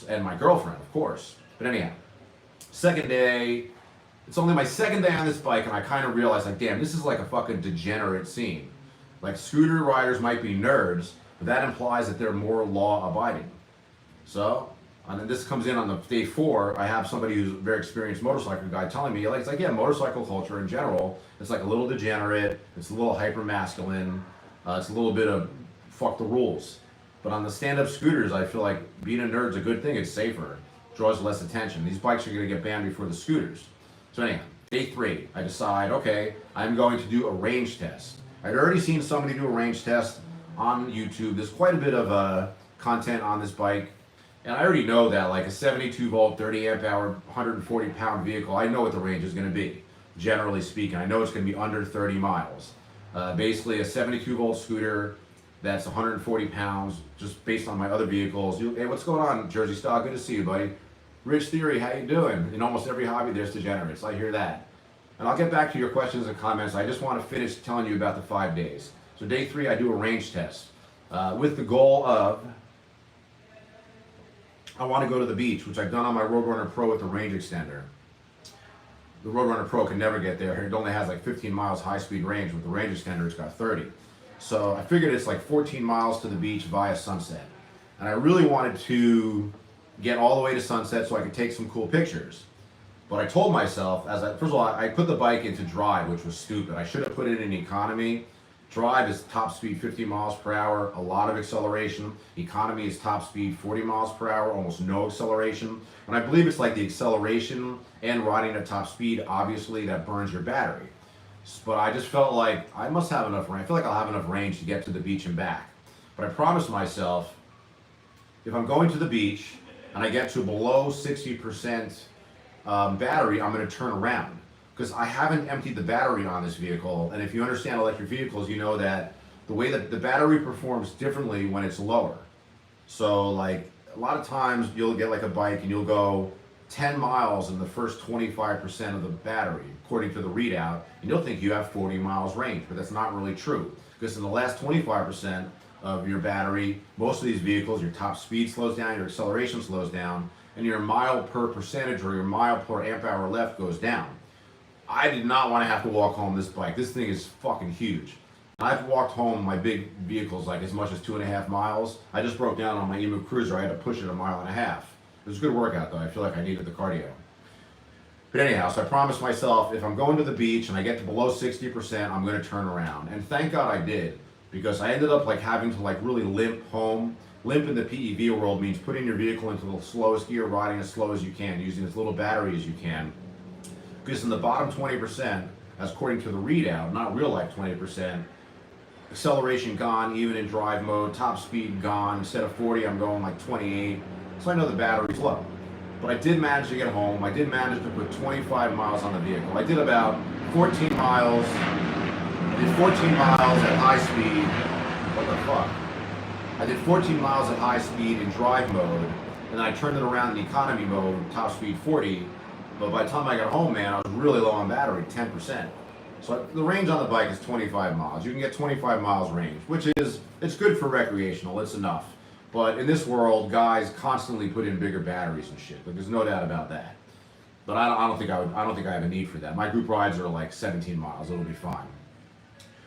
and my girlfriend, of course. But anyhow, second day, it's only my second day on this bike, and I kind of realized damn, this is a fucking degenerate scene. Scooter riders might be nerds, but that implies that they're more law abiding. So, and then this comes in on the day 4, I have somebody who's a very experienced motorcycle guy telling me, like, it's like, yeah, motorcycle culture in general, it's like a little degenerate, it's a little hyper masculine, it's a little bit of fuck the rules. But on the stand-up scooters, I feel like being a nerd's a good thing, it's safer, draws less attention. These bikes are gonna get banned before the scooters. So anyhow, day 3, I decide, okay, I'm going to do a range test. I'd already seen somebody do a range test on YouTube. There's quite a bit of content on this bike. And I already know that like a 72 volt, 30 amp hour, 140 pound vehicle, I know what the range is gonna be, generally speaking. I know it's gonna be under 30 miles. Basically a 72 volt scooter that's 140 pounds, just based on my other vehicles. Hey, what's going on, Jersey Style? Good to see you, buddy. Rich Theory, how you doing? In almost every hobby, there's degenerates. I hear that. And I'll get back to your questions and comments. I just want to finish telling you about the 5 days. So day 3, I do a range test with the goal of, I want to go to the beach, which I've done on my Roadrunner Pro with the range extender. The Roadrunner Pro can never get there. It only has like 15 miles high-speed range. With the range extender, it's got 30. So I figured it's like 14 miles to the beach via Sunset. And I really wanted to get all the way to Sunset so I could take some cool pictures. But I told myself, first of all, I put the bike into drive, which was stupid. I should have put it in economy. Drive is top speed 50 miles per hour, a lot of acceleration. Economy is top speed 40 miles per hour, almost no acceleration. And I believe it's like the acceleration and riding at top speed, obviously, that burns your battery. But I just felt like I must have enough range. I feel like I'll have enough range to get to the beach and back. But I promised myself, if I'm going to the beach and I get to below 60% battery, I'm going to turn around. Because I haven't emptied the battery on this vehicle, and if you understand electric vehicles, you know that the way that the battery performs differently when it's lower. So like a lot of times you'll get like a bike and you'll go 10 miles in the first 25% of the battery, according to the readout, and you'll think you have 40 miles range, but that's not really true. Because in the last 25% of your battery, most of these vehicles, your top speed slows down, your acceleration slows down, and your mile per percentage or your mile per amp hour left goes down. I did not want to have to walk home this bike. This thing is fucking huge. I've walked home my big vehicles like as much as 2.5 miles. I just broke down on my Emu Cruiser. I had to push it 1.5 miles. It was a good workout though. I feel like I needed the cardio. But anyhow, so I promised myself if I'm going to the beach and I get to below 60%, I'm going to turn around. And thank God I did, because I ended up like having to like really limp home. Limp in the PEV world means putting your vehicle into the slowest gear, riding as slow as you can, using as little battery as you can. Because in the bottom 20%, as according to the readout, not real life 20%, acceleration gone, even in drive mode, top speed gone. Instead of 40, I'm going like 28. So I know the battery's low. But I did manage to get home. I did manage to put 25 miles on the vehicle. I did about 14 miles. I did 14 miles at high speed. What the fuck? I did 14 miles at high speed in drive mode, and then I turned it around in economy mode, top speed 40. But by the time I got home, man, I was really low on battery, 10%. So the range on the bike is 25 miles. You can get 25 miles range, which is, it's good for recreational, it's enough. But in this world, guys constantly put in bigger batteries and shit. But there's no doubt about that. But I don't think I have a need for that. My group rides are like 17 miles. It'll be fine.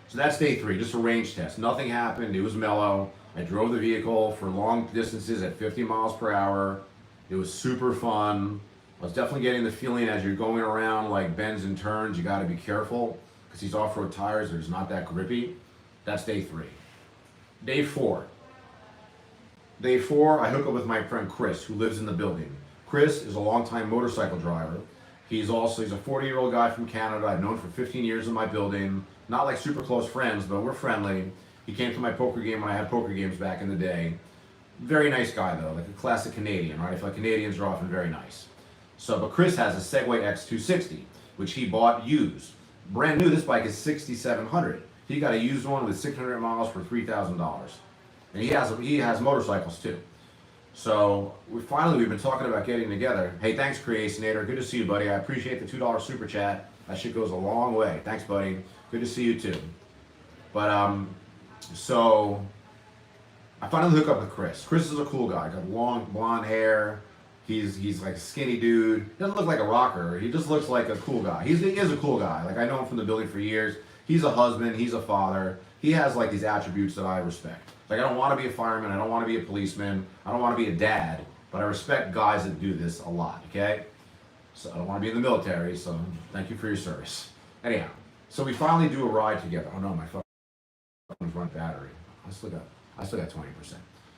So that's day 3, just a range test. Nothing happened. It was mellow. I drove the vehicle for long distances at 50 miles per hour. It was super fun. I was definitely getting the feeling as you're going around like bends and turns, you got to be careful because these off-road tires are just not that grippy. That's day 3. Day 4. Day 4, I hook up with my friend Chris, who lives in the building. Chris is a longtime motorcycle driver. He's a 40-year-old guy from Canada. I've known for 15 years in my building. Not like super close friends, but we're friendly. He came to my poker game when I had poker games back in the day. Very nice guy though, like a classic Canadian, right? I feel like Canadians are often very nice. So, but Chris has a Segway X260, which he bought used. Brand new, this bike is $6,700. He got a used one with 600 miles for $3,000. And he has motorcycles too. So we've been talking about getting together. Hey, thanks Creationator. Good to see you, buddy. I appreciate the $2 super chat. That shit goes a long way. Thanks, buddy. Good to see you too. But so I finally hook up with Chris. Chris is a cool guy. Got long blonde hair. He's like a skinny dude. He doesn't look like a rocker. He just looks like a cool guy. He is a cool guy. Like I know him from the building for years. He's a husband. He's a father. He has like these attributes that I respect. Like, I don't want to be a fireman, I don't want to be a policeman, I don't want to be a dad, but I respect guys that do this a lot, okay? So I don't want to be in the military, so thank you for your service. Anyhow, so we finally do a ride together. Oh no, my phone's run battery. I still got 20%.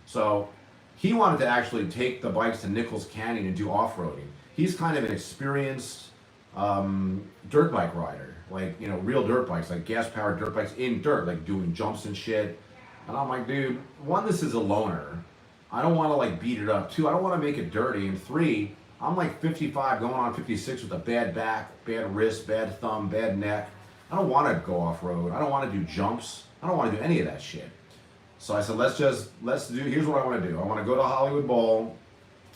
So he wanted to actually take the bikes to Nichols Canyon and do off-roading. He's kind of an experienced dirt bike rider, like, you know, real dirt bikes, like gas-powered dirt bikes in dirt, like doing jumps and shit. And I'm like, dude, one, this is a loner. I don't want to like beat it up. Two, I don't want to make it dirty. And three, I'm like 55 going on 56 with a bad back, bad wrist, bad thumb, bad neck. I don't want to go off-road. I don't want to do jumps. I don't want to do any of that shit. So I said, here's what I want to do. I want to go to Hollywood Bowl.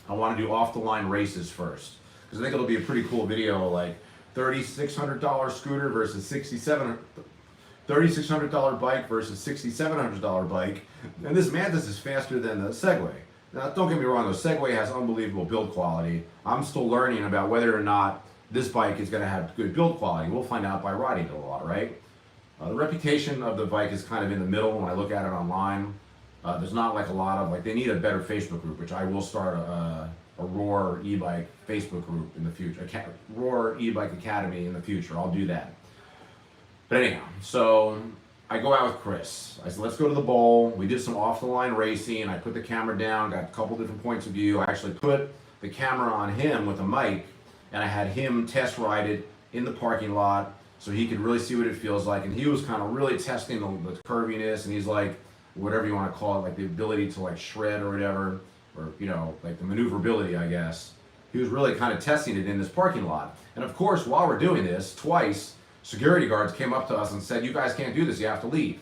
I want to do off-the-line races first. Because I think it'll be a pretty cool video, like $3,600 scooter versus $3,600 bike versus $6,700 bike. And this Mantis is faster than the Segway. Now, don't get me wrong, the Segway has unbelievable build quality. I'm still learning about whether or not this bike is going to have good build quality. We'll find out by riding it a lot, right? The reputation of the bike is kind of in the middle when I look at it online. There's not like a lot of, like, they need a better Facebook group, which I will start a Rawrr e-bike Facebook group in the future, Rawrr e-bike Academy in the future. I'll do that. But anyhow, so I go out with Chris. I said, let's go to the bowl. We did some off-the-line racing. I put the camera down, got a couple different points of view. I actually put the camera on him with a mic, and I had him test ride it in the parking lot so he could really see what it feels like. And he was kind of really testing the curviness, and he's like, whatever you want to call it, like the ability to like shred or whatever, or, you know, like the maneuverability, I guess. He was really kind of testing it in this parking lot. And of course, while we're doing this, twice, security guards came up to us and said, you guys can't do this, you have to leave.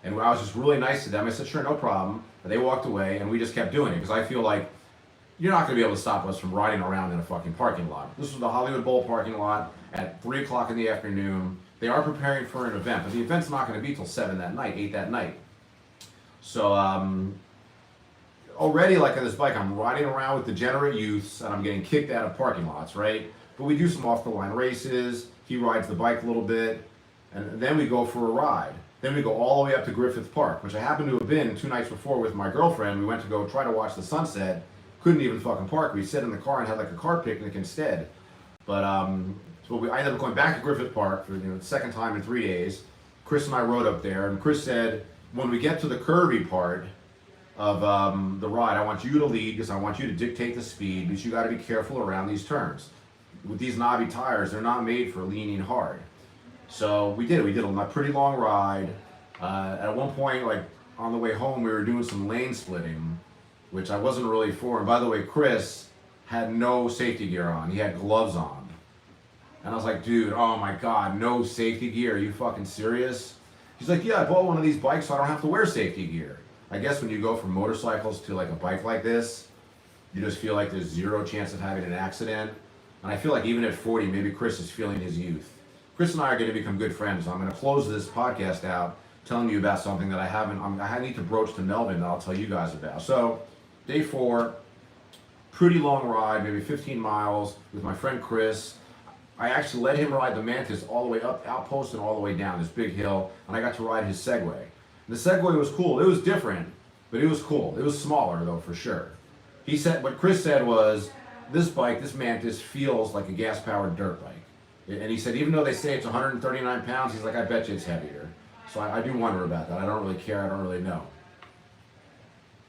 And I was just really nice to them. I said, sure, no problem. And they walked away, and we just kept doing it, because I feel like you're not going to be able to stop us from riding around in a fucking parking lot. This was the Hollywood Bowl parking lot at 3 o'clock in the afternoon. They are preparing for an event, but the event's not going to be till 7 that night, 8 that night. So already, like on this bike, I'm riding around with degenerate youths, and I'm getting kicked out of parking lots, right? But we do some off-the-line races. He rides the bike a little bit, and then we go for a ride. Then we go all the way up to Griffith Park, which I happened to have been 2 nights before with my girlfriend. We went to go try to watch the sunset. Couldn't even fucking park. We sat in the car and had like a car picnic instead. But so I ended up going back to Griffith Park for, you know, the second time in 3 days. Chris and I rode up there, and Chris said, when we get to the curvy part of the ride, I want you to lead, because I want you to dictate the speed, because you got to be careful around these turns. With these knobby tires, they're not made for leaning hard. So we did a pretty long ride. At one point, like on the way home, we were doing some lane splitting, which I wasn't really for. And by the way, Chris had no safety gear on. He had gloves on. And I was like, dude, oh my God, no safety gear. Are you fucking serious? He's like, yeah, I bought one of these bikes so I don't have to wear safety gear. I guess when you go from motorcycles to like a bike like this, you just feel like there's zero chance of having an accident. And I feel like even at 40, maybe Chris is feeling his youth. Chris and I are going to become good friends. I'm going to close this podcast out telling you about something that I need to broach to Melvin that I'll tell you guys about. So, day 4, pretty long ride, maybe 15 miles with my friend Chris. I actually let him ride the Mantis all the way up Outpost and all the way down this big hill, and I got to ride his Segway. The Segway was cool. It was different, but it was cool. It was smaller though, for sure. He said, what Chris said was, this bike, this Mantis, feels like a gas-powered dirt bike. And he said, even though they say it's 139 pounds, he's like, I bet you it's heavier. So I do wonder about that. I don't really care. I don't really know.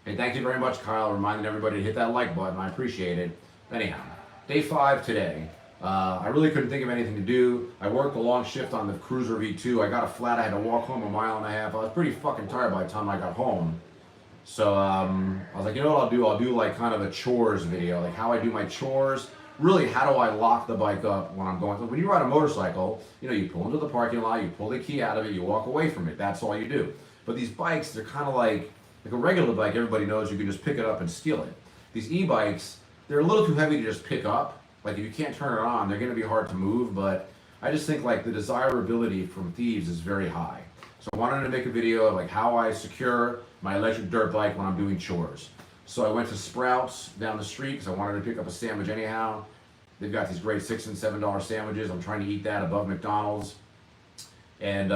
Hey, thank you very much, Kyle, reminding everybody to hit that like button. I appreciate it. Anyhow, day 5 today. I really couldn't think of anything to do. I worked a long shift on the Cruiser V2. I got a flat. I had to walk home 1.5 miles. I was pretty fucking tired by the time I got home. So I was like, you know what I'll do? I'll do like kind of a chores video, like how I do my chores. Really, how do I lock the bike up when I'm going? When you ride a motorcycle, you know, you pull into the parking lot, you pull the key out of it, you walk away from it. That's all you do. But these bikes, they're kind of like a regular bike. Everybody knows you can just pick it up and steal it. These e-bikes, they're a little too heavy to just pick up. Like if you can't turn it on, they're going to be hard to move. But I just think like the desirability from thieves is very high. So I wanted to make a video of like how I secure my electric dirt bike when I'm doing chores. So I went to Sprouts down the street because I wanted to pick up a sandwich anyhow. They've got these great $6 and $7 sandwiches. I'm trying to eat that above McDonald's. And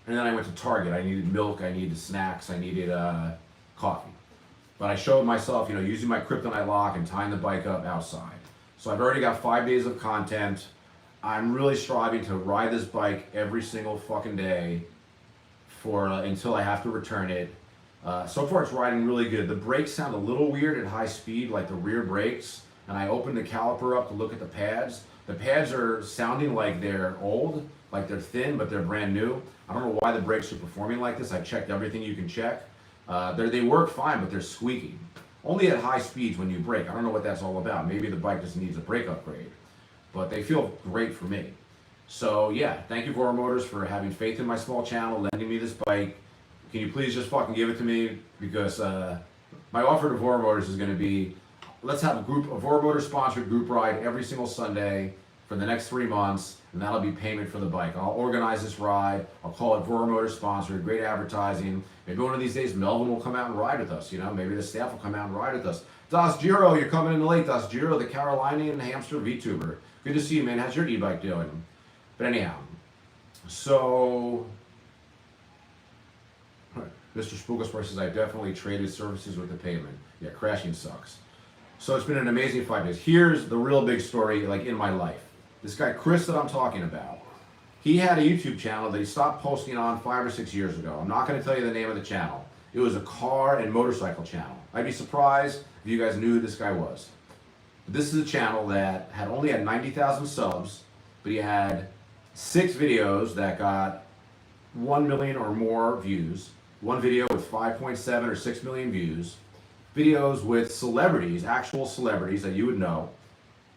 And then I went to Target. I needed milk, I needed snacks, I needed coffee. But I showed myself, using my kryptonite lock and tying the bike up outside. So I've already got 5 days of content. I'm really striving to ride this bike every single fucking day for until I have to return it. So far it's riding really good. The brakes sound a little weird at high speed, like the rear brakes. And I opened the caliper up to look at the pads. The pads are sounding like they're old, like they're thin, but they're brand new. I don't know why the brakes are performing like this. I checked everything you can check. They work fine, but they're squeaking. Only at high speeds when you brake. I don't know what that's all about. Maybe the bike just needs a brake upgrade. But they feel great for me. So yeah, thank you Voromotors for having faith in my small channel, lending me this bike. Can you please just fucking give it to me? Because my offer to Voromotors is going to be, let's have a Voromotors sponsored group ride every single Sunday for the next 3 months, and that'll be payment for the bike. I'll organize this ride. I'll call it Voromotors sponsored, great advertising. Maybe one of these days Melvin will come out and ride with us, maybe the staff will come out and ride with us. Das Giro, you're coming in late, Das Giro, the Carolinian hamster VTuber. Good to see you, man. How's your e-bike doing? But anyhow, so Mr. Spookus says, I definitely traded services with the payment. Yeah, crashing sucks. So it's been an amazing 5 days. Here's the real big story, like in my life. This guy, Chris, that I'm talking about, he had a YouTube channel that he stopped posting on 5 or 6 years ago. I'm not going to tell you the name of the channel. It was a car and motorcycle channel. I'd be surprised if you guys knew who this guy was. This is a channel that only had 90,000 subs, but he had 6 videos that got 1 million or more views. One video with 5.7 or 6 million views. Videos with celebrities, actual celebrities that you would know,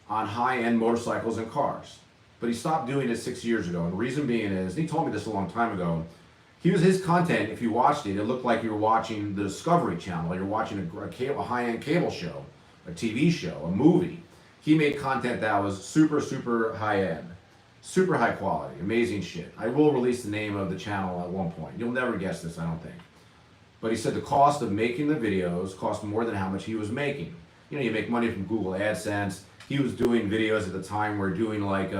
on high-end motorcycles and cars. But he stopped doing it 6 years ago. And the reason being is, and he told me this a long time ago, his content, if you watched it, it looked like you were watching the Discovery Channel, you're watching a high-end cable show, a TV show, a movie. He made content that was super, super high-end, super high quality, amazing shit. I will release the name of the channel at one point. You'll never guess this, I don't think. But he said the cost of making the videos cost more than how much he was making. You make money from Google AdSense. He was doing videos at the time where doing like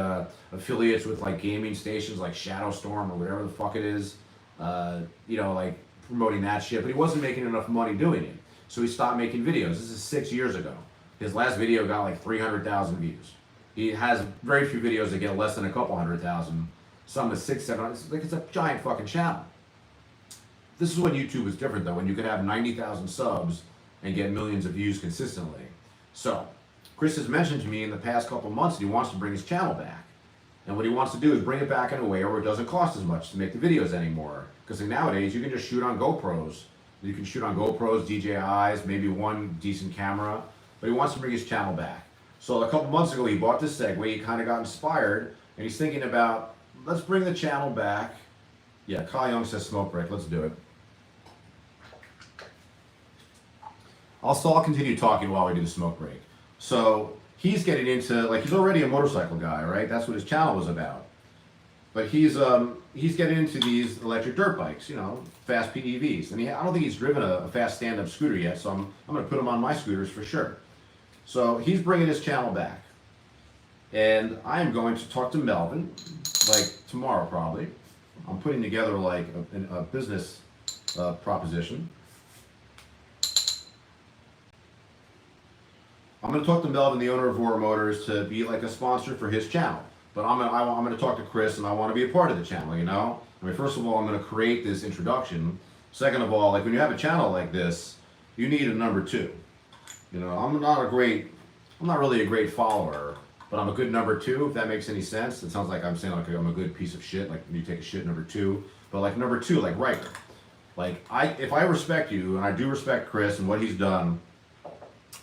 affiliates with like gaming stations like Shadowstorm or whatever the fuck it is. Like promoting that shit. But he wasn't making enough money doing it. So he stopped making videos. This is 6 years ago. His last video got like 300,000 views. He has very few videos that get less than a couple 100,000. Some with 600, 700. It's a giant fucking channel. This is when YouTube was different though, when you could have 90,000 subs and get millions of views consistently. So, Chris has mentioned to me in the past couple months that he wants to bring his channel back. And what he wants to do is bring it back in a way where it doesn't cost as much to make the videos anymore. Because nowadays you can just shoot on GoPros. You can shoot on GoPros, DJIs, maybe one decent camera. But he wants to bring his channel back. So a couple months ago he bought this Segway, he kind of got inspired, and he's thinking about, let's bring the channel back. Yeah, Kyle Young says smoke break, let's do it. I'll continue talking while we do the smoke break. So he's getting into, he's already a motorcycle guy, right? That's what his channel was about. But he's getting into these electric dirt bikes, fast PEVs. And I don't think he's driven a fast stand-up scooter yet, so I'm going to put him on my scooters for sure. So he's bringing his channel back. And I am going to talk to Melvin, tomorrow probably. I'm putting together a business proposition. I'm going to talk to Melvin, the owner of Voromotors, to be like a sponsor for his channel. But I'm going to talk to Chris, and I want to be a part of the channel, first of all, I'm going to create this introduction. Second of all, when you have a channel like this, you need a number 2. I'm not really a great follower, but I'm a good number 2, if that makes any sense. It sounds like I'm saying I'm a good piece of shit, like you take a shit number 2. But number 2, like Riker. If I respect you, and I do respect Chris and what he's done,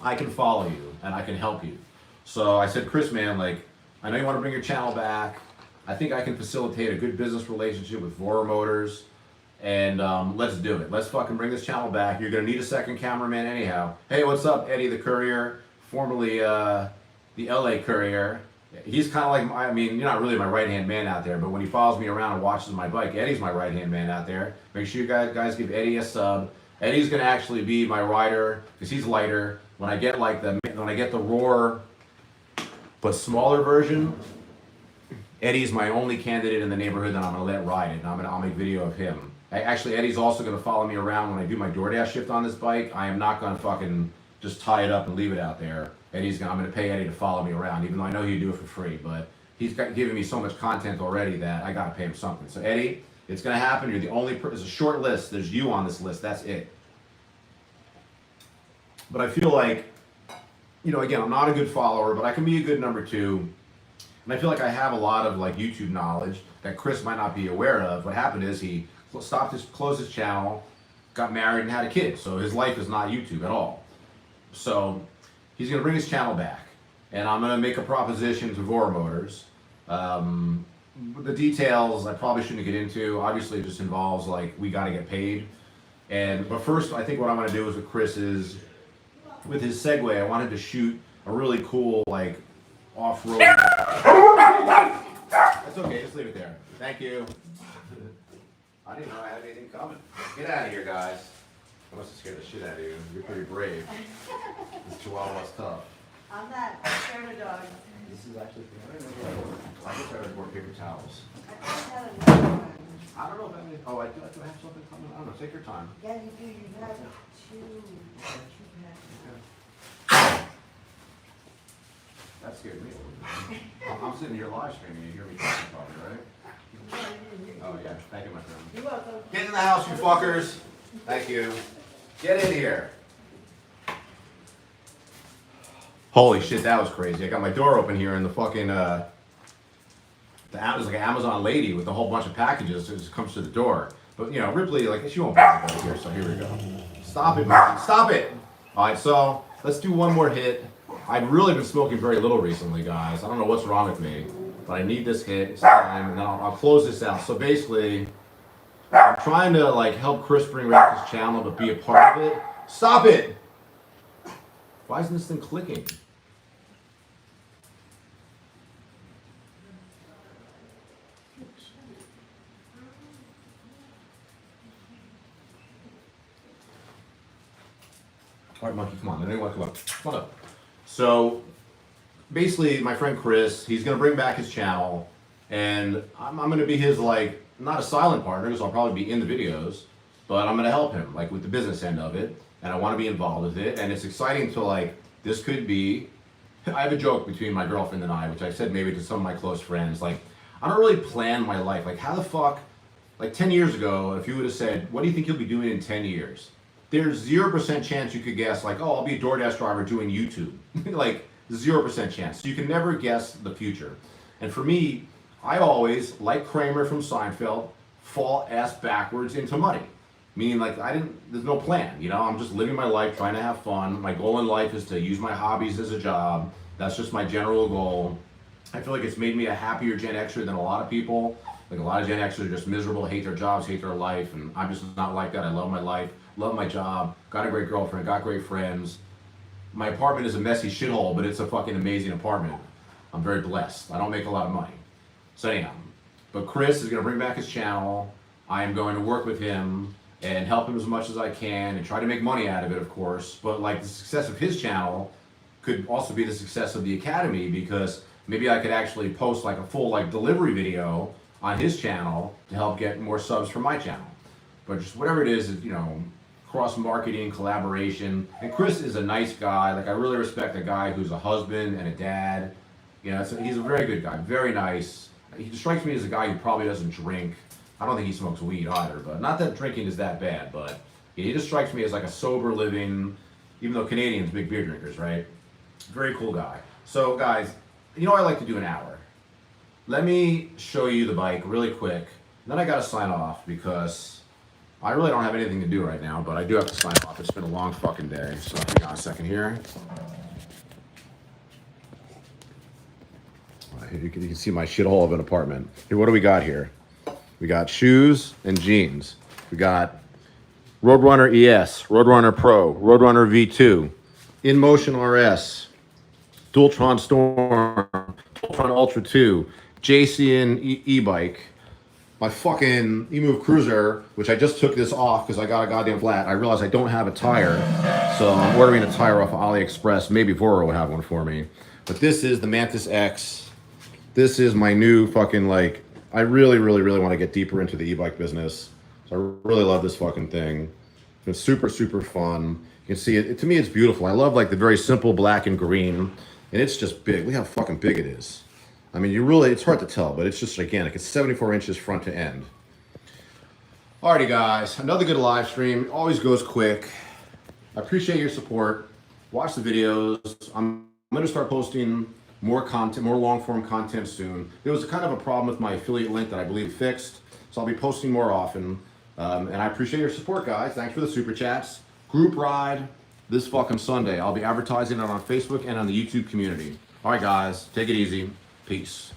I can follow you and I can help you. So I said, Chris, man, I know you want to bring your channel back. I think I can facilitate a good business relationship with Voromotors, and let's do it. Let's fucking bring this channel back. You're gonna need a second cameraman anyhow. Hey, what's up, Eddie the Courier, formerly the LA Courier. He's kind of like, you're not really my right-hand man out there, but when he follows me around and watches my bike, Eddie's my right-hand man out there. Make sure you guys give Eddie a sub. Eddie's gonna actually be my rider because he's lighter. When I get the Rawrr but smaller version, Eddie's my only candidate in the neighborhood that I'm gonna let ride it, and I'll make video of him. Actually, Eddie's also gonna follow me around when I do my DoorDash shift on this bike. I am not gonna fucking just tie it up and leave it out there. I'm gonna pay Eddie to follow me around, even though I know he'd do it for free, but he's giving me so much content already that I gotta pay him something. So Eddie, it's gonna happen. You're the only there's a short list. There's you on this list. That's it. But I feel like, again, I'm not a good follower, but I can be a good number 2. And I feel like I have a lot of like YouTube knowledge that Chris might not be aware of. What happened is he closed his channel, got married, and had a kid. So his life is not YouTube at all. So he's gonna bring his channel back, and I'm gonna make a proposition to Voromotors. The details I probably shouldn't get into. Obviously, it just involves like we gotta get paid. But first, I think what I'm gonna do is with Chris is, with his Segway, I wanted to shoot a really cool like off-road. That's okay, just leave it there. Thank you. I didn't know I had anything coming. Get out of here, guys. I must have scared the shit out of you. You're pretty brave. This Chihuahua's tough. I'm not. I'm scared of dogs. This is actually, I wish I had more paper towels. I just had another one. I don't know if I have oh, I do have something coming. I don't know, take your time. Yeah, you do. You have two. That scared me. I'm sitting here live streaming. You hear me talking probably, right? Oh yeah, thank you, my friend. You're welcome. Get in the house, you fuckers. Thank you. Get in here. Holy shit, that was crazy. I got my door open here and the fucking, there's like an Amazon lady with a whole bunch of packages that just comes to the door. But, Ripley, like, she won't pass it here, so here we go. Stop it, Mikey. Stop it! Alright, so, let's do one more hit. I've really been smoking very little recently, guys. I don't know what's wrong with me, but I need this hit. It's time, and then I'll close this out. So basically, I'm trying to like help Chris bring back his channel, but be a part of it. Stop it! Why isn't this thing clicking? All right, Monkey, come on. Come on up. So, basically, my friend Chris, he's going to bring back his channel, and I'm going to be his, like, not a silent partner, because I'll probably be in the videos, but I'm going to help him, like, with the business end of it, and I want to be involved with it, and it's exciting to, like, this could be, I have a joke between my girlfriend and I, which I said maybe to some of my close friends, like, I don't really plan my life. Like, how the fuck, like, 10 years ago, if you would have said, what do you think you'll be doing in 10 years? There's 0% chance you could guess, like, oh, I'll be a DoorDash driver doing YouTube. Like, 0% chance. So you can never guess the future. And for me, I always, like Kramer from Seinfeld, fall ass backwards into money. Meaning, like, there's no plan, I'm just living my life, trying to have fun. My goal in life is to use my hobbies as a job. That's just my general goal. I feel like it's made me a happier Gen Xer than a lot of people. Like, a lot of Gen Xers are just miserable, hate their jobs, hate their life, and I'm just not like that. I love my life, love my job, got a great girlfriend, got great friends. My apartment is a messy shithole, but it's a fucking amazing apartment. I'm very blessed. I don't make a lot of money. So anyhow, but Chris is going to bring back his channel. I am going to work with him and help him as much as I can and try to make money out of it, of course. But like, the success of his channel could also be the success of the Academy, because maybe I could actually post like a full like delivery video on his channel to help get more subs for my channel. But just whatever it is, cross marketing, collaboration. And Chris is a nice guy. Like, I really respect a guy who's a husband and a dad. He's a very good guy, very nice. He strikes me as a guy who probably doesn't drink. I don't think he smokes weed either, but not that drinking is that bad, but he just strikes me as like a sober living, even though Canadians big beer drinkers, right? Very cool guy. So guys, I like to do an hour. Let me show you the bike really quick. Then I gotta sign off because I really don't have anything to do right now, but I do have to sign off. It's been a long fucking day, so hang on a second here. You can see my shithole of an apartment. Here, what do we got here? We got shoes and jeans. We got Roadrunner ES, Roadrunner Pro, Roadrunner V2, InMotion RS, Dualtron Storm, Dualtron Ultra 2, JCN e-bike, my fucking eMove Cruiser, which I just took this off because I got a goddamn flat. I realized I don't have a tire, so I'm ordering a tire off of AliExpress. Maybe Voro will have one for me. But this is the Mantis X. This is my new fucking, like, I really, really, really want to get deeper into the e-bike business. So I really love this fucking thing. It's super, super fun. You can see it. To me, it's beautiful. I love, like, the very simple black and green. And it's just big. Look how fucking big it is. I mean, it's hard to tell, but it's just gigantic. It's 74 inches front to end. Alrighty, guys. Another good live stream. Always goes quick. I appreciate your support. Watch the videos. I'm going to start posting more content, more long-form content soon. There was kind of a problem with my affiliate link that I believe fixed, so I'll be posting more often. And I appreciate your support, guys. Thanks for the super chats. Group ride this fucking Sunday. I'll be advertising it on Facebook and on the YouTube community. All right, guys, take it easy. Peace.